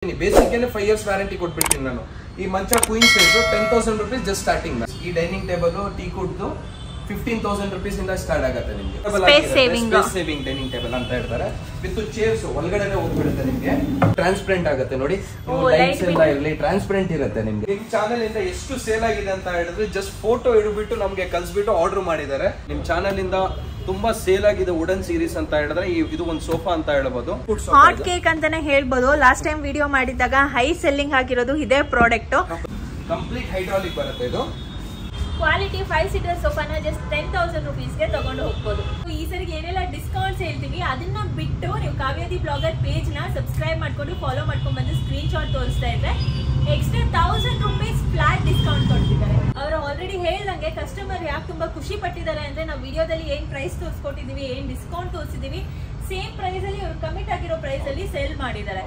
Basic 5 years warranty ಕೊಟ್ಬಿಡ್ತೀನಿ ನಾನು. ಈ ಮಂಚ queen size 10,000 rupees just starting. ಈ ಡೈನಿಂಗ್ ಟೇಬಲ್ ಟೀ ಕುಡ್ದು 15,000 rupees ಇಂದ ಸ್ಟಾರ್ಟ್ ಆಗುತ್ತೆ ನಿಮಗೆ. ಸ್ಪೇಸ್ ಸೇವಿಂಗ್ ಡೈನಿಂಗ್ ಟೇಬಲ್ ಅಂತ ಹೇಳ್ತಾರೆ. ವಿತ್ ಚೇರ್ಸ್ ಒಳಗಡೆನೆ ಹೋಗ್ಬಿಡುತ್ತೆ ನಿಮಗೆ. ಟ್ರಾನ್ಸ್ಪರೆಂಟ್ ಆಗುತ್ತೆ ನೋಡಿ. ಲೈಟ್ಸ್ ಎಲ್ಲ ಇರಲಿ ಟ್ರಾನ್ಸ್ಪರೆಂಟ್ ಇರುತ್ತೆ ನಿಮಗೆ. ನಿಮ್ ಚಾನೆಲ್ ಇಂದ ಎಷ್ಟು ಸೇಲ್ ಆಗಿದೆ ಅಂತ ಹೇಳಿದ್ರೆ ಜಸ್ಟ್ ಫೋಟೋ ಇಡ್ಬಿಟ್ಟು ನಮಗೆ ಕಳ್ಸಿಬಿಟ್ಟು ಆರ್ಡರ್ ಮಾಡಿದ್ದಾರೆ. ನಿಮ್ ಚಾನೆಲ್ ಇಂದ ತುಂಬಾ ಸೇಲ್ ಆಗಿದೆ ವುಡನ್ ಸೀರೀಸ್ ಅಂತ ಹೇಳಿದ್ರೆ ಇದು ಒಂದು ಸೋಫಾ ಅಂತ ಹೇಳ್ಬೋದು. ಹಾಟ್ ಕೇಕ್ ಅಂತಾನೆ ಹೇಳ್ಬೋದು. ಲಾಸ್ಟ್ ಟೈಮ್ ವಿಡಿಯೋ ಮಾಡಿದಾಗ ಹೈ ಸೆಲ್ಲಿಂಗ್ ಆಗಿರೋದು ಇದೇ ಪ್ರಾಡಕ್ಟ್. ಕಂಪ್ಲೀಟ್ ಹೈಡ್ರಾಲಿಕ್ ಬರುತ್ತೆ ಇದು. ಕ್ವಾಲಿಟಿ 5 seater ಸೋಫಾನ ಜಸ್ಟ್ 10,000 rupees ಗೆ ತಗೊಂಡು ಹೋಗ್ಬೋದು. ಈ ಸರಿಗೆ ಏನೆಲ್ಲ ಡಿಸ್ಕೌಂಟ್ಸ್ ಹೇಳ್ತೀವಿ ಅದನ್ನ ಬಿಟ್ಟು ನೀವು ಕಾವ್ಯಾದಿ ಬ್ಲಾಗರ್ ಪೇಜ್ ನ ಸಬ್ಸ್ಕ್ರೈಬ್ ಮಾಡ್ಕೊಂಡು ಫಾಲೋ ಮಾಡ್ಕೊಂಡು ಬಂದು ಸ್ಕ್ರೀನ್ ಶಾಟ್ ತೋರಿಸ್ತಾ ಇದ್ರೆ ಎಕ್ಸ್ಟ್ರಾ 1,000 rupees ಫ್ಲಾಟ್ ಡಿಸ್ಕೌಂಟ್ ಕೊಡ್ತಿದ್ದಾರೆ. ಅವರು ಆಲ್ರೆಡಿ ಹೇಳ್ದಂಗೆ ಕಸ್ಟಮರ್ ಯಾಕೆ ತುಂಬಾ ಖುಷಿ ಪಟ್ಟಿದ್ದಾರೆ ಅಂದ್ರೆ ನಾವು ವಿಡಿಯೋದಲ್ಲಿ ಏನ್ ಪ್ರೈಸ್ ತೋರಿಸ್ಕೊಟ್ಟಿದೀವಿ, ಏನ್ ಡಿಸ್ಕೌಂಟ್ ತೋರಿಸಿದೀವಿ, ಸೇಮ್ ಪ್ರೈಸ್ ಅಲ್ಲಿ ಅವ್ರು ಕಮಿಟ್ ಆಗಿರೋ ಪ್ರೈಸ್ ಅಲ್ಲಿ ಸೇಲ್ ಮಾಡಿದ್ದಾರೆ.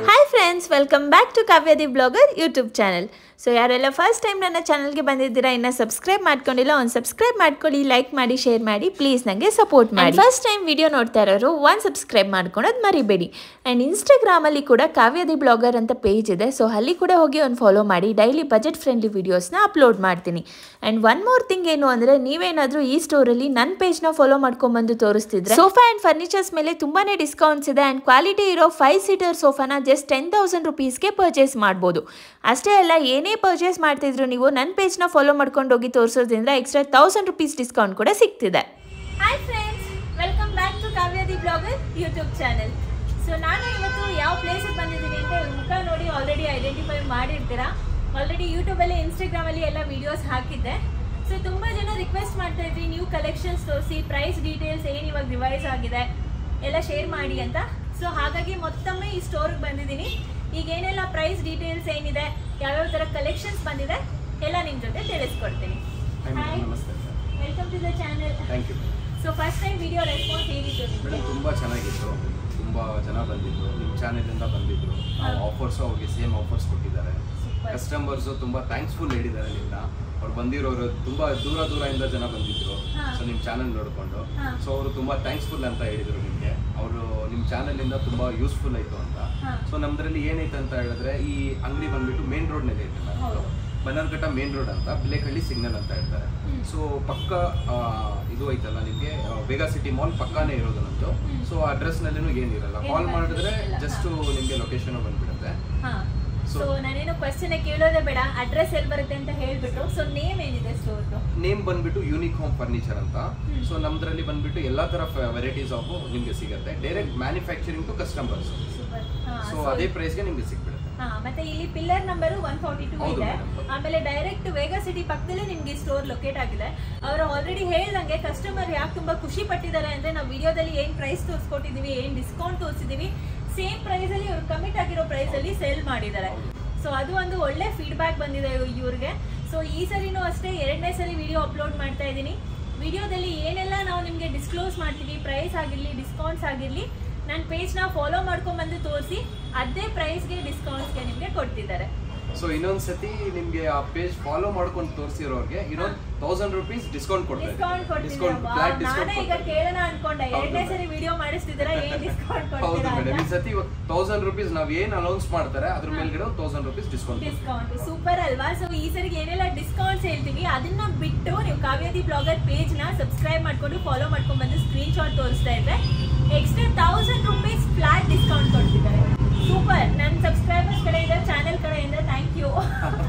Hi friends, welcome back to ಕಾವ್ಯಾದಿ ಬ್ಲಾಗರ್ ಯೂಟ್ಯೂಬ್ ಚಾನಲ್. ಸೊ ಯಾರೆಲ್ಲ ಫಸ್ಟ್ ಟೈಮ್ ನನ್ನ ಚಾನಲ್ಗೆ ಬಂದಿದ್ದೀರಾ, ಇನ್ನು ಸಬ್ಸ್ಕ್ರೈಬ್ ಮಾಡ್ಕೊಂಡಿಲ್ಲ, ಒಂದು ಸಬ್ಸ್ಕ್ರೈಬ್ ಮಾಡ್ಕೊಳ್ಳಿ, ಲೈಕ್ ಮಾಡಿ, ಶೇರ್ ಮಾಡಿ, ಪ್ಲೀಸ್ ನನಗೆ ಸಪೋರ್ಟ್ ಮಾಡಿ. ಫಸ್ಟ್ ಟೈಮ್ ವಿಡಿಯೋ ನೋಡ್ತಾ ಇರೋರು ಒಂದು ಸಬ್ಸ್ಕ್ರೈಬ್ ಮಾಡ್ಕೊಳೋದು ಮರಿಬೇಡಿ. ಆ್ಯಂಡ್ ಇನ್ಸ್ಟಾಗ್ರಾಮಲ್ಲಿ ಕೂಡ ಕಾವ್ಯಾದಿ ಬ್ಲಾಗರ್ ಅಂತ ಪೇಜ್ ಇದೆ. ಸೊ ಅಲ್ಲಿ ಕೂಡ ಹೋಗಿ ಒಂದು ಫಾಲೋ ಮಾಡಿ. ಡೈಲಿ ಬಜೆಟ್ ಫ್ರೆಂಡ್ಲಿ ವೀಡಿಯೋಸ್ನ ಅಪ್ಲೋಡ್ ಮಾಡ್ತೀನಿ. ಆ್ಯಂಡ್ ಒನ್ ಮೋರ್ ಥಿಂಗ್ ಏನು ಅಂದರೆ, ನೀವೇನಾದರೂ ಈ ಸ್ಟೋರಲ್ಲಿ ನನ್ನ ಪೇಜ್ನ ಫಾಲೋ ಮಾಡ್ಕೊಂಡ್ಬಂದು ತೋರಿಸ್ತಿದ್ರೆ ಸೋಫಾ ಆ್ಯಂಡ್ ಫರ್ನಿಚರ್ಸ್ ಮೇಲೆ ತುಂಬಾ ಡಿಸ್ಕೌಂಟ್ಸ್ ಇದೆ. ಆ್ಯಂಡ್ ಕ್ವಾಲಿಟಿ ಇರೋ 5 seater ಸೋಫಾನ ಜಸ್ಟ್ 10,000 rupeesಗೆ ಪರ್ಚೇಸ್ ಮಾಡ್ಬೋದು. ಅಷ್ಟೇ ಅಲ್ಲ, ಏನೇ ಪರ್ಚೇಸ್ ಮಾಡ್ತಿದ್ರು ನೀವು ನನ್ನ ಪೇಜ್ನ ಫಾಲೋ ಮಾಡ್ಕೊಂಡು ಹೋಗಿ ತೋರಿಸೋದ್ರಿಂದ ಎಕ್ಸ್ಟ್ರಾ 1,000 rupees ಡಿಸ್ಕೌಂಟ್ ಕೂಡ ಸಿಗ್ತಿದೆ. Hi friends, welcome back to ಕಾವ್ಯಾದಿ ಬ್ಲಾಗರ್ ಯೂಟ್ಯೂಬ್ ಚಾನಲ್. ಸೊ ನಾನು ಇವತ್ತು ಯಾವ ಪ್ಲೇಸಿಗೆ ಬಂದಿದ್ದೀನಿ ಅಂತ ಮುಖ ನೋಡಿ ಆಲ್ರೆಡಿ ಐಡೆಂಟಿಫೈ ಮಾಡಿರ್ತೀರಾ. ಆಲ್ರೆಡಿ ಯೂಟ್ಯೂಬಲ್ಲಿ, ಇನ್ಸ್ಟಾಗ್ರಾಮಲ್ಲಿ ಎಲ್ಲ ವಿಡಿಯೋಸ್ ಹಾಕಿದ್ದೆ. ಸೊ ತುಂಬ ಜನ ರಿಕ್ವೆಸ್ಟ್ ಮಾಡ್ತಾ ಇದ್ರಿ, ನ್ಯೂ ಕಲೆಕ್ಷನ್ಸ್ ತೋರಿಸಿ, ಪ್ರೈಸ್ ಡೀಟೇಲ್ಸ್ ಏನು ಇವಾಗ ರಿವೈಸ್ ಆಗಿದೆ ಎಲ್ಲ ಶೇರ್ ಮಾಡಿ ಅಂತ. ಸೊ ಹಾಗಾಗಿ ಮತ್ತೊಮ್ಮೆ ಈ ಸ್ಟೋರ್ಗೆ ಬಂದಿದ್ದೀನಿ. ಈಗ ಏನೆಲ್ಲ ಪ್ರೈಸ್ ಡೀಟೇಲ್ಸ್ ಏನಿದೆ, ಯಾವ್ಯಾವ ಥರ ಕಲೆಕ್ಷನ್ಸ್ ಬಂದಿದೆ ಎಲ್ಲ ನಿಮ್ಮ ಜೊತೆ ತಿಳಿಸ್ಕೊಡ್ತೀನಿ. Hi, welcome to the channel. Thank you. So first time video response ಹೇಗಿತ್ತು ನಿಮಗೆ? ತುಂಬ ಚೆನ್ನಾಗಿತ್ತು. ತುಂಬ ಜನ ಬಂದಿದ್ರು, ನಿಮ್ಮ ಚಾನೆಲಿಂದ ಬಂದಿದ್ರು. ಆಫರ್ಸ್ ಅವ್ರಿಗೆ ಸೇಮ್ ಆಫರ್ಸ್ ಕೊಟ್ಟಿದ್ದಾರೆ. ಕಸ್ಟಮರ್ಸು ತುಂಬ ಥ್ಯಾಂಕ್ಸ್ಫುಲ್ ಹೇಳಿದ್ದಾರೆ ನಿಮ್ಮನ್ನ. ಅವ್ರು ಬಂದಿರೋರು ತುಂಬ ದೂರದಿಂದ ಜನ ಬಂದಿದ್ರು. ಸೊ ನಿಮ್ಮ ಚಾನಲ್ ನೋಡಿಕೊಂಡು ಸೊ ಅವರು ತುಂಬ ಥ್ಯಾಂಕ್ಸ್ಫುಲ್ ಅಂತ ಹೇಳಿದರು ನಿಮಗೆ. ಅವರು ನಿಮ್ಮ ಚಾನಲಿಂದ ತುಂಬ ಯೂಸ್ಫುಲ್ ಆಯಿತು ಅಂತ. ಸೊ ನಮ್ಮದ್ರಲ್ಲಿ ಏನೈತೆ ಅಂತ ಹೇಳಿದ್ರೆ, ಈ ಅಂಗಡಿ ಬಂದ್ಬಿಟ್ಟು ಮೇನ್ ರೋಡ್ನಲ್ಲಿ ಐತೆ. ಬನ್ನರ್ಘಟ್ಟ ಮೇನ್ ರೋಡ್ ಅಂತ, ಬಿಲೇಕಳ್ಳಿ ಸಿಗ್ನಲ್ ಅಂತ ಹೇಳ್ತಾರೆ. ಸೊ ಪಕ್ಕ ಇದು ಐತಲ್ಲ ನಿಮಗೆ, ವೇಗಾ ಸಿಟಿ ಮಾಲ್ ಪಕ್ಕಾನೇ ಇರೋದು ನಮ್ಮದು. ಸೊ ಅಡ್ರೆಸ್ನಲ್ಲಿನೂ ಏನಿರಲ್ಲ, ಕಾಲ್ ಮಾಡಿದ್ರೆ ಜಸ್ಟ್ ನಿಮಗೆ ಲೊಕೇಶನ್ ಬಂದ್ಬಿಡುತ್ತೆ. ಸೊ ನಾನೇನು ಕ್ವೆಶ್ಚನ್ ಕೇಳೋದೇ ಬೇಡ, ಅಡ್ರೆಸ್ ಎಲ್ಲಿ ಬರುತ್ತೆ ಅಂತ ಹೇಳ್ಬಿಟ್ಟು. ಸೊ ನೇಮ್ ಏನಿದೆ ಸ್ಟೋರ್ದು? ನೇಮ್ ಬಂದ್ಬಿಟ್ಟು ಯೂನಿಕ್ ಹೋಮ್ ಫರ್ನಿಚರ್ ಅಂತ. ಸೊ ನಮ್ದ್ರಲ್ಲಿ ಬಂದ್ಬಿಟ್ಟು ಎಲ್ಲಾ ತರ ವೆರೈಟೀಸ್ ಆಫ್ ನಿಮ್ಗೆ ಸಿಗುತ್ತೆ. Direct manufacturing to customers. So ಅದೇ ಪ್ರೈಸ್ ಗೆ ನಿಮ್ಗೆ ಸಿಗ್ಬಿಡುತ್ತೆ. ಮತ್ತೆ ಇಲ್ಲಿ ಪಿಲ್ಲರ್ ನಂಬರ್ 142 ಇದೆ. ಆಮೇಲೆ ಡೈರೆಕ್ಟ್ ವೇಗಾ ಸಿಟಿ ಪಕ್ಕದಲ್ಲೇ ನಿಮ್ಗೆ ಸ್ಟೋರ್ ಲೊಕೇಟ್ ಆಗಿದೆ. ಅವರು ಆಲ್ರೆಡಿ ಹೇಳ್ದಂಗೆ ಕಸ್ಟಮರ್ ಯಾಕೆ ತುಂಬಾ ಖುಷಿ ಪಟ್ಟಿದ್ದಾರೆ ಅಂದ್ರೆ, ನಾವು ವಿಡಿಯೋದಲ್ಲಿ ಏನ್ ಪ್ರೈಸ್ ತೋರಿಸ್ಕೊಟ್ಟಿದೀವಿ, ಏನ್ ಡಿಸ್ಕೌಂಟ್ ತೋರಿಸಿದೀವಿ, ಸೇಮ್ ಪ್ರೈಸ್ ಅಲ್ಲಿ ಇವ್ರು ಕಮಿಟ್ ಆಗಿರೋ ಪ್ರೈಸ್ ಅಲ್ಲಿ ಸೇಲ್ ಮಾಡಿದ್ದಾರೆ. ಸೊ ಅದು ಒಂದು ಒಳ್ಳೆ ಫೀಡ್ಬ್ಯಾಕ್ ಬಂದಿದೆ ಇವ್ರಿಗೆ. ಸೊ ಈ ಸರಿನೂ ಅಷ್ಟೇ 2ನೇ ಸರಿ ವಿಡಿಯೋ ಅಪ್ಲೋಡ್ ಮಾಡ್ತಾ ಇದ್ದೀನಿ. ವಿಡಿಯೋದಲ್ಲಿ ಏನೆಲ್ಲ ನಾವು ನಿಮಗೆ ಡಿಸ್ಕ್ಲೋಸ್ ಮಾಡ್ತೀವಿ, ಪ್ರೈಸ್ ಆಗಿರಲಿ, ಡಿಸ್ಕೌಂಟ್ಸ್ ಆಗಿರಲಿ, ನನ್ನ ಪೇಜ್ನ ಫಾಲೋ ಮಾಡ್ಕೊಂಡ್ಬಂದು ತೋರಿಸಿ ಅದೇ ಪ್ರೈಸ್ಗೆ ಡಿಸ್ಕೌಂಟ್ಸ್ಗೆ ನಿಮಗೆ ಕೊಡ್ತಿದ್ದಾರೆ. ಸೊ ಇನ್ನೊಂದ್ಸತಿ ನಿಮ್ಗೆ ಆ ಪೇಜ್ ಫಾಲೋ ಮಾಡ್ಕೊಂಡು ತೋರಿಸಿರೋರಿಗೆ ಇನ್ನೊಂದು 1,000 rupees ಡಿಸ್ಕೌಂಟ್ ಕೊಡ್ತಾರೆ. ನಾನೇ ಈಗ ಕೇಳೋಣ ಅನ್ಕೊಂಡೆ, 2ನೇ ಸರಿ ವಿಡಿಯೋ ಮಾಡಿಸ್ತಿದ್ದೀರಾ, ಏನ್ ಡಿಸ್ಕೌಂಟ್ ಕೊಡ್ತೀರಾ? ಹೌದು ಮೇಡಮ್, ಈ ಸತಿ 1,000 rupees ನಾವ್ ಏನ್ ಅನೌನ್ಸ್ ಮಾಡ್ತಾರೆ ಅದ್ರ ಮೇಲ್ಗಡೆ 1,000 rupees ಡಿಸ್ಕೌಂಟ್. ಸೂಪರ್ ಅಲ್ವಾ? ಸೊ ಈ ಸರಿಗೆ ಏನೆಲ್ಲ ಡಿಸ್ಕೌಂಟ್ಸ್ ಹೇಳ್ತೀವಿ ಅದನ್ನ ಬಿಟ್ಟು ನೀವು ಕಾವ್ಯಾದಿ ಬ್ಲಾಗರ್ ಪೇಜ್ ನ ಸಬ್ಸ್ಕ್ರೈಬ್ ಮಾಡ್ಕೊಂಡು ಫಾಲೋ ಮಾಡ್ಕೊಂಡು ಬಂದು ಸ್ಕ್ರೀನ್ ಶಾಟ್ ತೋರಿಸ್ತಾ ಇದ್ರೆ ಎಕ್ಸ್ಟ್ರಾ 1,000 rupees ಫ್ಲಾಟ್ ಡಿಸ್ಕೌಂಟ್ ಕೊಡ್ತಿದ್ದಾರೆ. ಸೂಪರ್. ನನ್ನ ಸಬ್ಸ್ಕ್ರೈಬರ್ಸ್ ಕಡೆಯಿಂದ, ಚಾನೆಲ್ ಕಡೆಯಿಂದ ಥ್ಯಾಂಕ್ ಯು.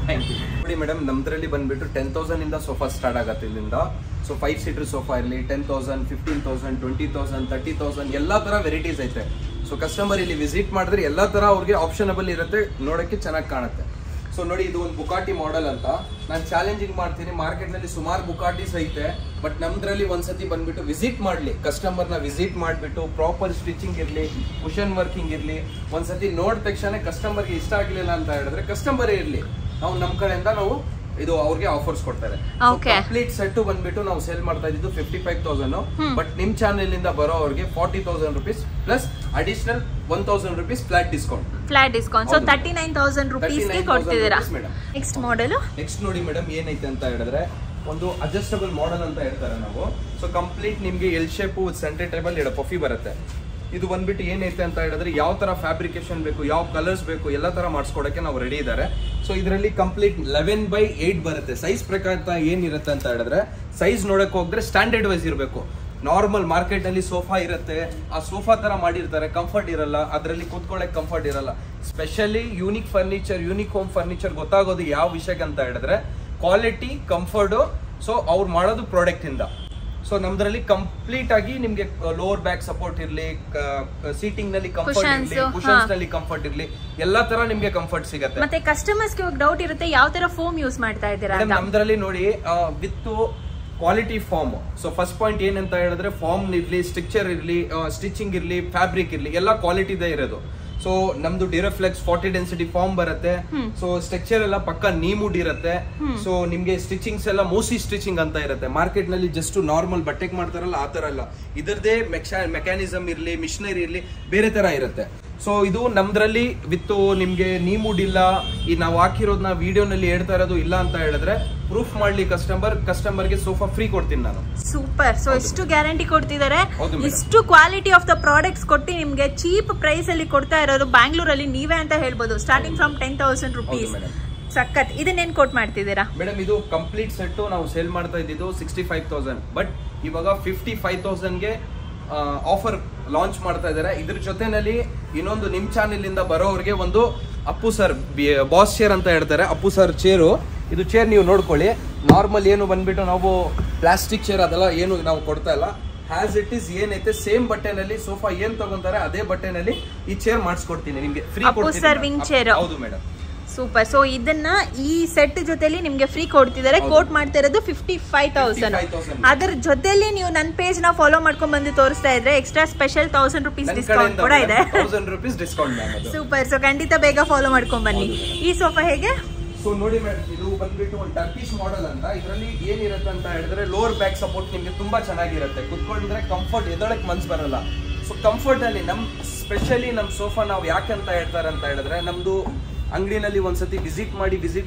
ನೋಡಿ ಮೇಡಮ್, ನಮ್ದ್ರಲ್ಲಿ ಬಂದ್ಬಿಟ್ಟು 10,000 ಇಂದ ಸೋಫಾ ಸ್ಟಾರ್ಟ್ ಆಗತ್ತೆ ಇಲ್ಲಿಂದ. ಸೊ 5 seater ಸೋಫಾ ಇರಲಿ, 10,000, 15,000, 20,000, 30,000 ಎಲ್ಲಾ ತರ ವೆರೈಟೀಸ್ ಐತೆ. ಸೊ ಕಸ್ಟಮರ್ ಇಲ್ಲಿ ವಿಸಿಟ್ ಮಾಡಿದ್ರೆ ಎಲ್ಲಾ ತರ ಅವ್ರಿಗೆ ಆಪ್ಷನಬಲ್ ಇರುತ್ತೆ, ನೋಡಕ್ಕೆ ಚೆನ್ನಾಗಿ ಕಾಣುತ್ತೆ. ಸೊ ನೋಡಿ, ಇದು ಒಂದು ಬುಕಾಟಿ ಮಾಡೆಲ್ ಅಂತ. ನಾನು ಚಾಲೆಂಜಿಂಗ್ ಮಾಡ್ತೀನಿ, ಮಾರ್ಕೆಟ್ ನಲ್ಲಿ ಸುಮಾರು ಬುಕಾಟೀಸ್ ಐತೆ, ಬಟ್ ನಮ್ದ್ರಲ್ಲಿ ಒಂದ್ಸತಿ ಬಂದ್ಬಿಟ್ಟು ವಿಸಿಟ್ ಮಾಡ್ಲಿ, ಕಸ್ಟಮರ್ನ ವಿಸಿಟ್ ಮಾಡ್ಬಿಟ್ಟು ಪ್ರಾಪರ್ ಸ್ಟಿಚಿಂಗ್ ಇರ್ಲಿ, ಕುಷನ್ ವರ್ಕಿಂಗ್ ಇರ್ಲಿ, ಒಂದ್ಸತಿ ನೋಡಿದ ತಕ್ಷಣ ಕಸ್ಟಮರ್ಗೆ ಇಷ್ಟ ಆಗ್ಲಿಲ್ಲ ಅಂತ ಹೇಳಿದ್ರೆ ಕಸ್ಟಮರೇ ಇರ್ಲಿ, ನಾವು ನಮ್ಮ ಕಡೆಯಿಂದ ನಾವು ಇದು ಅವ್ರಿಗೆ ಆಫರ್ಸ್ ಕೊಡ್ತಾರೆ. ಕಂಪ್ಲೀಟ್ ಸೆಟ್ ಬಂದ್ಬಿಟ್ಟು ನಾವು ಸೇಲ್ ಮಾಡ್ತಾ ಇದ್ದು 55,000. ಬಟ್ ನಿಮ್ ಚಾನೆಲ್ ಇಂದ ಬರೋ ಅವ್ರಿಗೆ 40,000 rupees plus additional 1,000 rupees flat discount. So 39,000 rupees ಗೆ ಕೊಡ್ತಿದ್ದೀರಾ. Next model. ನೆಕ್ಸ್ಟ್ ನೋಡಿ ಮೇಡಮ್, ಏನೈತೆ ಅಂತ ಹೇಳಿದ್ರೆ ಒಂದು ಅಡ್ಜಸ್ಟಬಲ್ ಮಾಡೆಲ್ ಅಂತ ಹೇಳ್ತಾರೆ ನಾವು. ಸೊ ಕಂಪ್ಲೀಟ್ ನಿಮ್ಗೆ ಎಲ್ ಶೇಪ್ ಸೆಂಟರ್ ಟೇಬಲ್ ಎರಡು ಪಫಿ ಬರುತ್ತೆ. ಇದು ಬಂದ್ಬಿಟ್ಟು ಏನೈತೆ ಅಂತ ಹೇಳಿದ್ರೆ ಯಾವ ತರ ಫ್ಯಾಬ್ರಿಕೇಶನ್ ಬೇಕು, ಯಾವ ಕಲರ್ಸ್ ಬೇಕು, ಎಲ್ಲ ತರ ಮಾಡಿಸ್ಕೊಡಕ್ಕೆ ನಾವು ರೆಡಿ ಇದ್ದಾರೆ. ಸೊ ಇದರಲ್ಲಿ ಕಂಪ್ಲೀಟ್ 11/8 ಬರುತ್ತೆ. ಸೈಜ್ ಪ್ರಕಾರ ಏನಿರುತ್ತೆ ಅಂತ ಹೇಳಿದ್ರೆ, ಸೈಜ್ ನೋಡಕ್ ಹೋದ್ರೆ ಸ್ಟ್ಯಾಂಡರ್ಡ್ ವೈಸ್ ಇರಬೇಕು. ನಾರ್ಮಲ್ ಮಾರ್ಕೆಟ್ ನಲ್ಲಿ ಸೋಫಾ ಇರುತ್ತೆ, ಆ ಸೋಫಾ ತರ ಮಾಡಿರ್ತಾರೆ, ಕಂಫರ್ಟ್ ಇರಲ್ಲ, ಅದರಲ್ಲಿ ಕೂತ್ಕೊಳ್ಳೋಕೆ ಕಂಫರ್ಟ್ ಇರಲ್ಲ. Specially unique furniture, unique home furniture ಗೊತ್ತಾಗೋದು ಯಾವ ವಿಷಯಕ್ಕೆ ಅಂತ ಹೇಳಿದ್ರೆ ಕ್ವಾಲಿಟಿ, ಕಂಫರ್ಟ್. ಸೊ ಅವ್ರು ಮಾಡೋದು ಪ್ರಾಡಕ್ಟ್ ಇಂದ. ಸೊ ನಮ್ದ್ರಲ್ಲಿ ಕಂಪ್ಲೀಟ್ ಆಗಿ ನಿಮ್ಗೆ ಲೋವರ್ ಬ್ಯಾಕ್ ಸಪೋರ್ಟ್ ಇರ್ಲಿ, ಸೀಟಿಂಗ್ ನಲ್ಲಿ ಕಂಫರ್ಟ್ ಇರ್ಲಿ, ಕುಶನ್ಸ್ ನಲ್ಲಿ ಕಂಫರ್ಟ್ ಇರ್ಲಿ, ಎಲ್ಲಾ ತರ ನಿಮ್ಗೆ ಕಂಫರ್ಟ್ ಸಿಗುತ್ತೆ. ಮತ್ತೆ ಕಸ್ಟಮರ್ಸ್ ಗೆ ಡೌಟ್ ಇರುತ್ತೆ ಯಾವ ತರ ಫೋಮ್ ಯೂಸ್ ಮಾಡ್ತಾ ಇದ್ದೀರಾ ಅಂತ. ನಮ್ದ್ರಲ್ಲಿ ನೋಡಿ with quality form. So first point ಏನಂತ ಹೇಳಿದ್ರೆ ಫಾರ್ಮ್ ಇರ್ಲಿ, ಸ್ಟ್ರಕ್ಚರ್ ಇರ್ಲಿ, ಸ್ಟಿಚಿಂಗ್ ಇರ್ಲಿ, ಫ್ಯಾಬ್ರಿಕ್ ಇರ್ಲಿ, ಎಲ್ಲ ಕ್ವಾಲಿಟಿದೇ ಇರೋದು. ಸೊ ನಮ್ದು ಡ್ಯೂರಾಫ್ಲೆಕ್ಸ್ 40 ಡೆನ್ಸಿಟಿ ಫಾರ್ಮ್ ಬರುತ್ತೆ. ಸೊ ಸ್ಟ್ರಕ್ಚರ್ ಎಲ್ಲ ಪಕ್ಕ ನೀಮುಡ್ ಇರುತ್ತೆ. ಸೊ ನಿಮ್ಗೆ ಸ್ಟಿಚಿಂಗ್ಸ್ ಎಲ್ಲ ಮೋಸಿ ಸ್ಟಿಚಿಂಗ್ ಅಂತ ಇರುತ್ತೆ. ಮಾರ್ಕೆಟ್ ನಲ್ಲಿ ಜಸ್ಟ್ ನಾರ್ಮಲ್ ಬಟ್ಟೆಗೆ ಮಾಡ್ತಾರಲ್ಲ ಆ ತರ ಅಲ್ಲ, ಇದರದೇ ಮೆಕ್ಯಾನಿಸಮ್ ಇರ್ಲಿ, ಮಿಷನರಿ ಇರ್ಲಿ, ಬೇರೆ ತರ ಇರುತ್ತೆ. ಸೊ ಇದು ನಮ್ದ್ರಲ್ಲಿ ವಿತ್ ನಿಮ್ಗೆ ನೀಮುಡ್ ಇಲ್ಲ, ಈ ನಾವು ಹಾಕಿರೋದನ್ನ ವಿಡಿಯೋನಲ್ಲಿ ಹೇಳ್ತಾ ಇರೋದು ಇಲ್ಲ ಅಂತ ಹೇಳಿದ್ರೆ ಪ್ರೂಫ್ ಮಾಡ್ಲಿ ಕಸ್ಟಮರ್ಗೆ ಸೋಫಾ ಫ್ರೀ ಕೊಡ್ತೀನಿ ನಾನು. ಸೂಪರ್. ಸೊ ಎಷ್ಟು ಗ್ಯಾರಂಟಿ ಕೊಡ್ತಿದ್ದಾರೆ, ಇಷ್ಟು ಕ್ವಾಲಿಟಿ ಆಫ್ ದ ಪ್ರಾಡಕ್ಟ್ಸ್ ಕೊಟ್ಟು ನಿಮ್ಗೆ ಚೀಪ್ ಪ್ರೈಸ್ ಅಲ್ಲಿ ಕೊಡ್ತಾ ಇರೋದು ಬ್ಯಾಂಗ್ಳೂರಲ್ಲಿ ನೀವೇ ಅಂತ ಹೇಳ್ಬೋದು. Starting from 10,000 rupees. ಸಖತ್. ಇದನ್ನೇನ್ ಕೋಟ್ ಮಾಡ್ತಿದ್ದೀರಾ ಮೇಡಮ್? ಇದು ಕಂಪ್ಲೀಟ್ ಸೆಟ್ ನಾವು ಸೇಲ್ ಮಾಡ್ತಾ ಇದ್ದಿದ್ದು 65,000, ಬಟ್ ಇವಾಗ 55,000ಗೆ ಆಫರ್ ಲಾಂಚ್ ಮಾಡ್ತಾ ಇದ್ದಾರೆ. ಇದ್ರ ಜೊತೆನಲ್ಲಿ ಇನ್ನೊಂದು ನಿಮ್ ಚಾನೆಲ್ ಇಂದ ಬರೋರಿಗೆ ಒಂದು ಅಪ್ಪು ಸರ್ ಬಾಸ್ ಚೇರ್ ಅಂತ ಹೇಳ್ತಾರೆ, ಅಪ್ಪು ಸರ್ ಚೇರು. ಇದು ಚೇರ್ ನೀವು ನೋಡ್ಕೊಳ್ಳಿ. ನಾರ್ಮಲ್ ಏನು ಬಂದ್ಬಿಟ್ಟು ನಾವು ಪ್ಲಾಸ್ಟಿಕ್ ಚೇರ್ ಅದೆಲ್ಲ ಏನು ನಾವು ಕೊಡ್ತಾ ಇಲ್ಲ. ಹ್ಯಾಸ್ ಇಟ್ ಇಸ್ ಏನೈತೆ ಸೇಮ್ ಬಟ್ಟೆನಲ್ಲಿ ಸೋಫಾ ಏನ್ ತಗೊಂತಾರೆ ಅದೇ ಬಟ್ಟೆನಲ್ಲಿ ಈ ಚೇರ್ ಮಾಡಿಸ್ಕೊಡ್ತೀನಿ ನಿಮ್ಗೆ ಫ್ರೀ ಕೊಡ್ತೀನಿ. ಹೌದು ಮೇಡಮ್. ಸೂಪರ್. ಸೊ ಇದನ್ನ ಈ ಸೆಟ್ ಜೊತೆಲಿ ನಿಮ್ಗೆ ಫ್ರೀ ಕೊಡ್ತಿದ್ದಾರೆ. ಕೋಟ್ ಮಾಡ್ತಾ ಇರೋದು 55,000. ಅದ್ರ ಜೊತೆಲಿ ನೀವು ನನ್ನ ಪೇಜ್ ನ ಫಾಲೋ ಮಾಡ್ಕೊಂಡ್ ಬಂದು ತೋರಿಸ್ತಾ ಇದ್ರೆ ಎಕ್ಸ್ಟ್ರಾ ಸ್ಪೆಷಲ್ 1,000 rupees ಡಿಸ್ಕೌಂಟ್ ಕೂಡ ಇದೆ. 1,000 rupees ಡಿಸ್ಕೌಂಟ್. ಸೂಪರ್. ಸೊ ಖಂಡಿತ ಬೇಗ ಫಾಲೋ ಮಾಡ್ಕೊಂಡ್ ಬನ್ನಿ. ಈ ಸೋಫಾ ಹೇಗೆ? ಸೊ ನೋಡಿ ಮೇಡಮ್, ಇದು ಬಂದ್ಬಿಟ್ಟು ಒಂದು ಟರ್ಕಿಶ್ ಮಾಡೆಲ್ ಅಂತ. ಇದರಲ್ಲಿ ಏನಿರುತ್ತೆ ಅಂತ ಹೇಳಿದ್ರೆ ಲೋವರ್ ಬ್ಯಾಕ್ ಸಪೋರ್ಟ್ ನಿಮ್ಗೆ ತುಂಬಾ ಚೆನ್ನಾಗಿರುತ್ತೆ. ಕುತ್ಕೊಂಡಿದ್ರೆ ಕಂಫರ್ಟ್, ಎದೊಳಕ್ ಮನ್ಸ್ ಬರಲ್ಲ. ಸೊ ಕಂಫರ್ಟ್ ಅಲ್ಲಿ ಸ್ಪೆಷಲಿ ನಮ್ ಸೋಫಾ ನಾವು ಯಾಕಂತ ಹೇಳ್ತಾರೆ ಅಂತ ಹೇಳಿದ್ರೆ, ನಮ್ದು ಅಂಗಡಿನಲ್ಲಿ ಒಂದ್ಸತಿ ವಿಸಿಟ್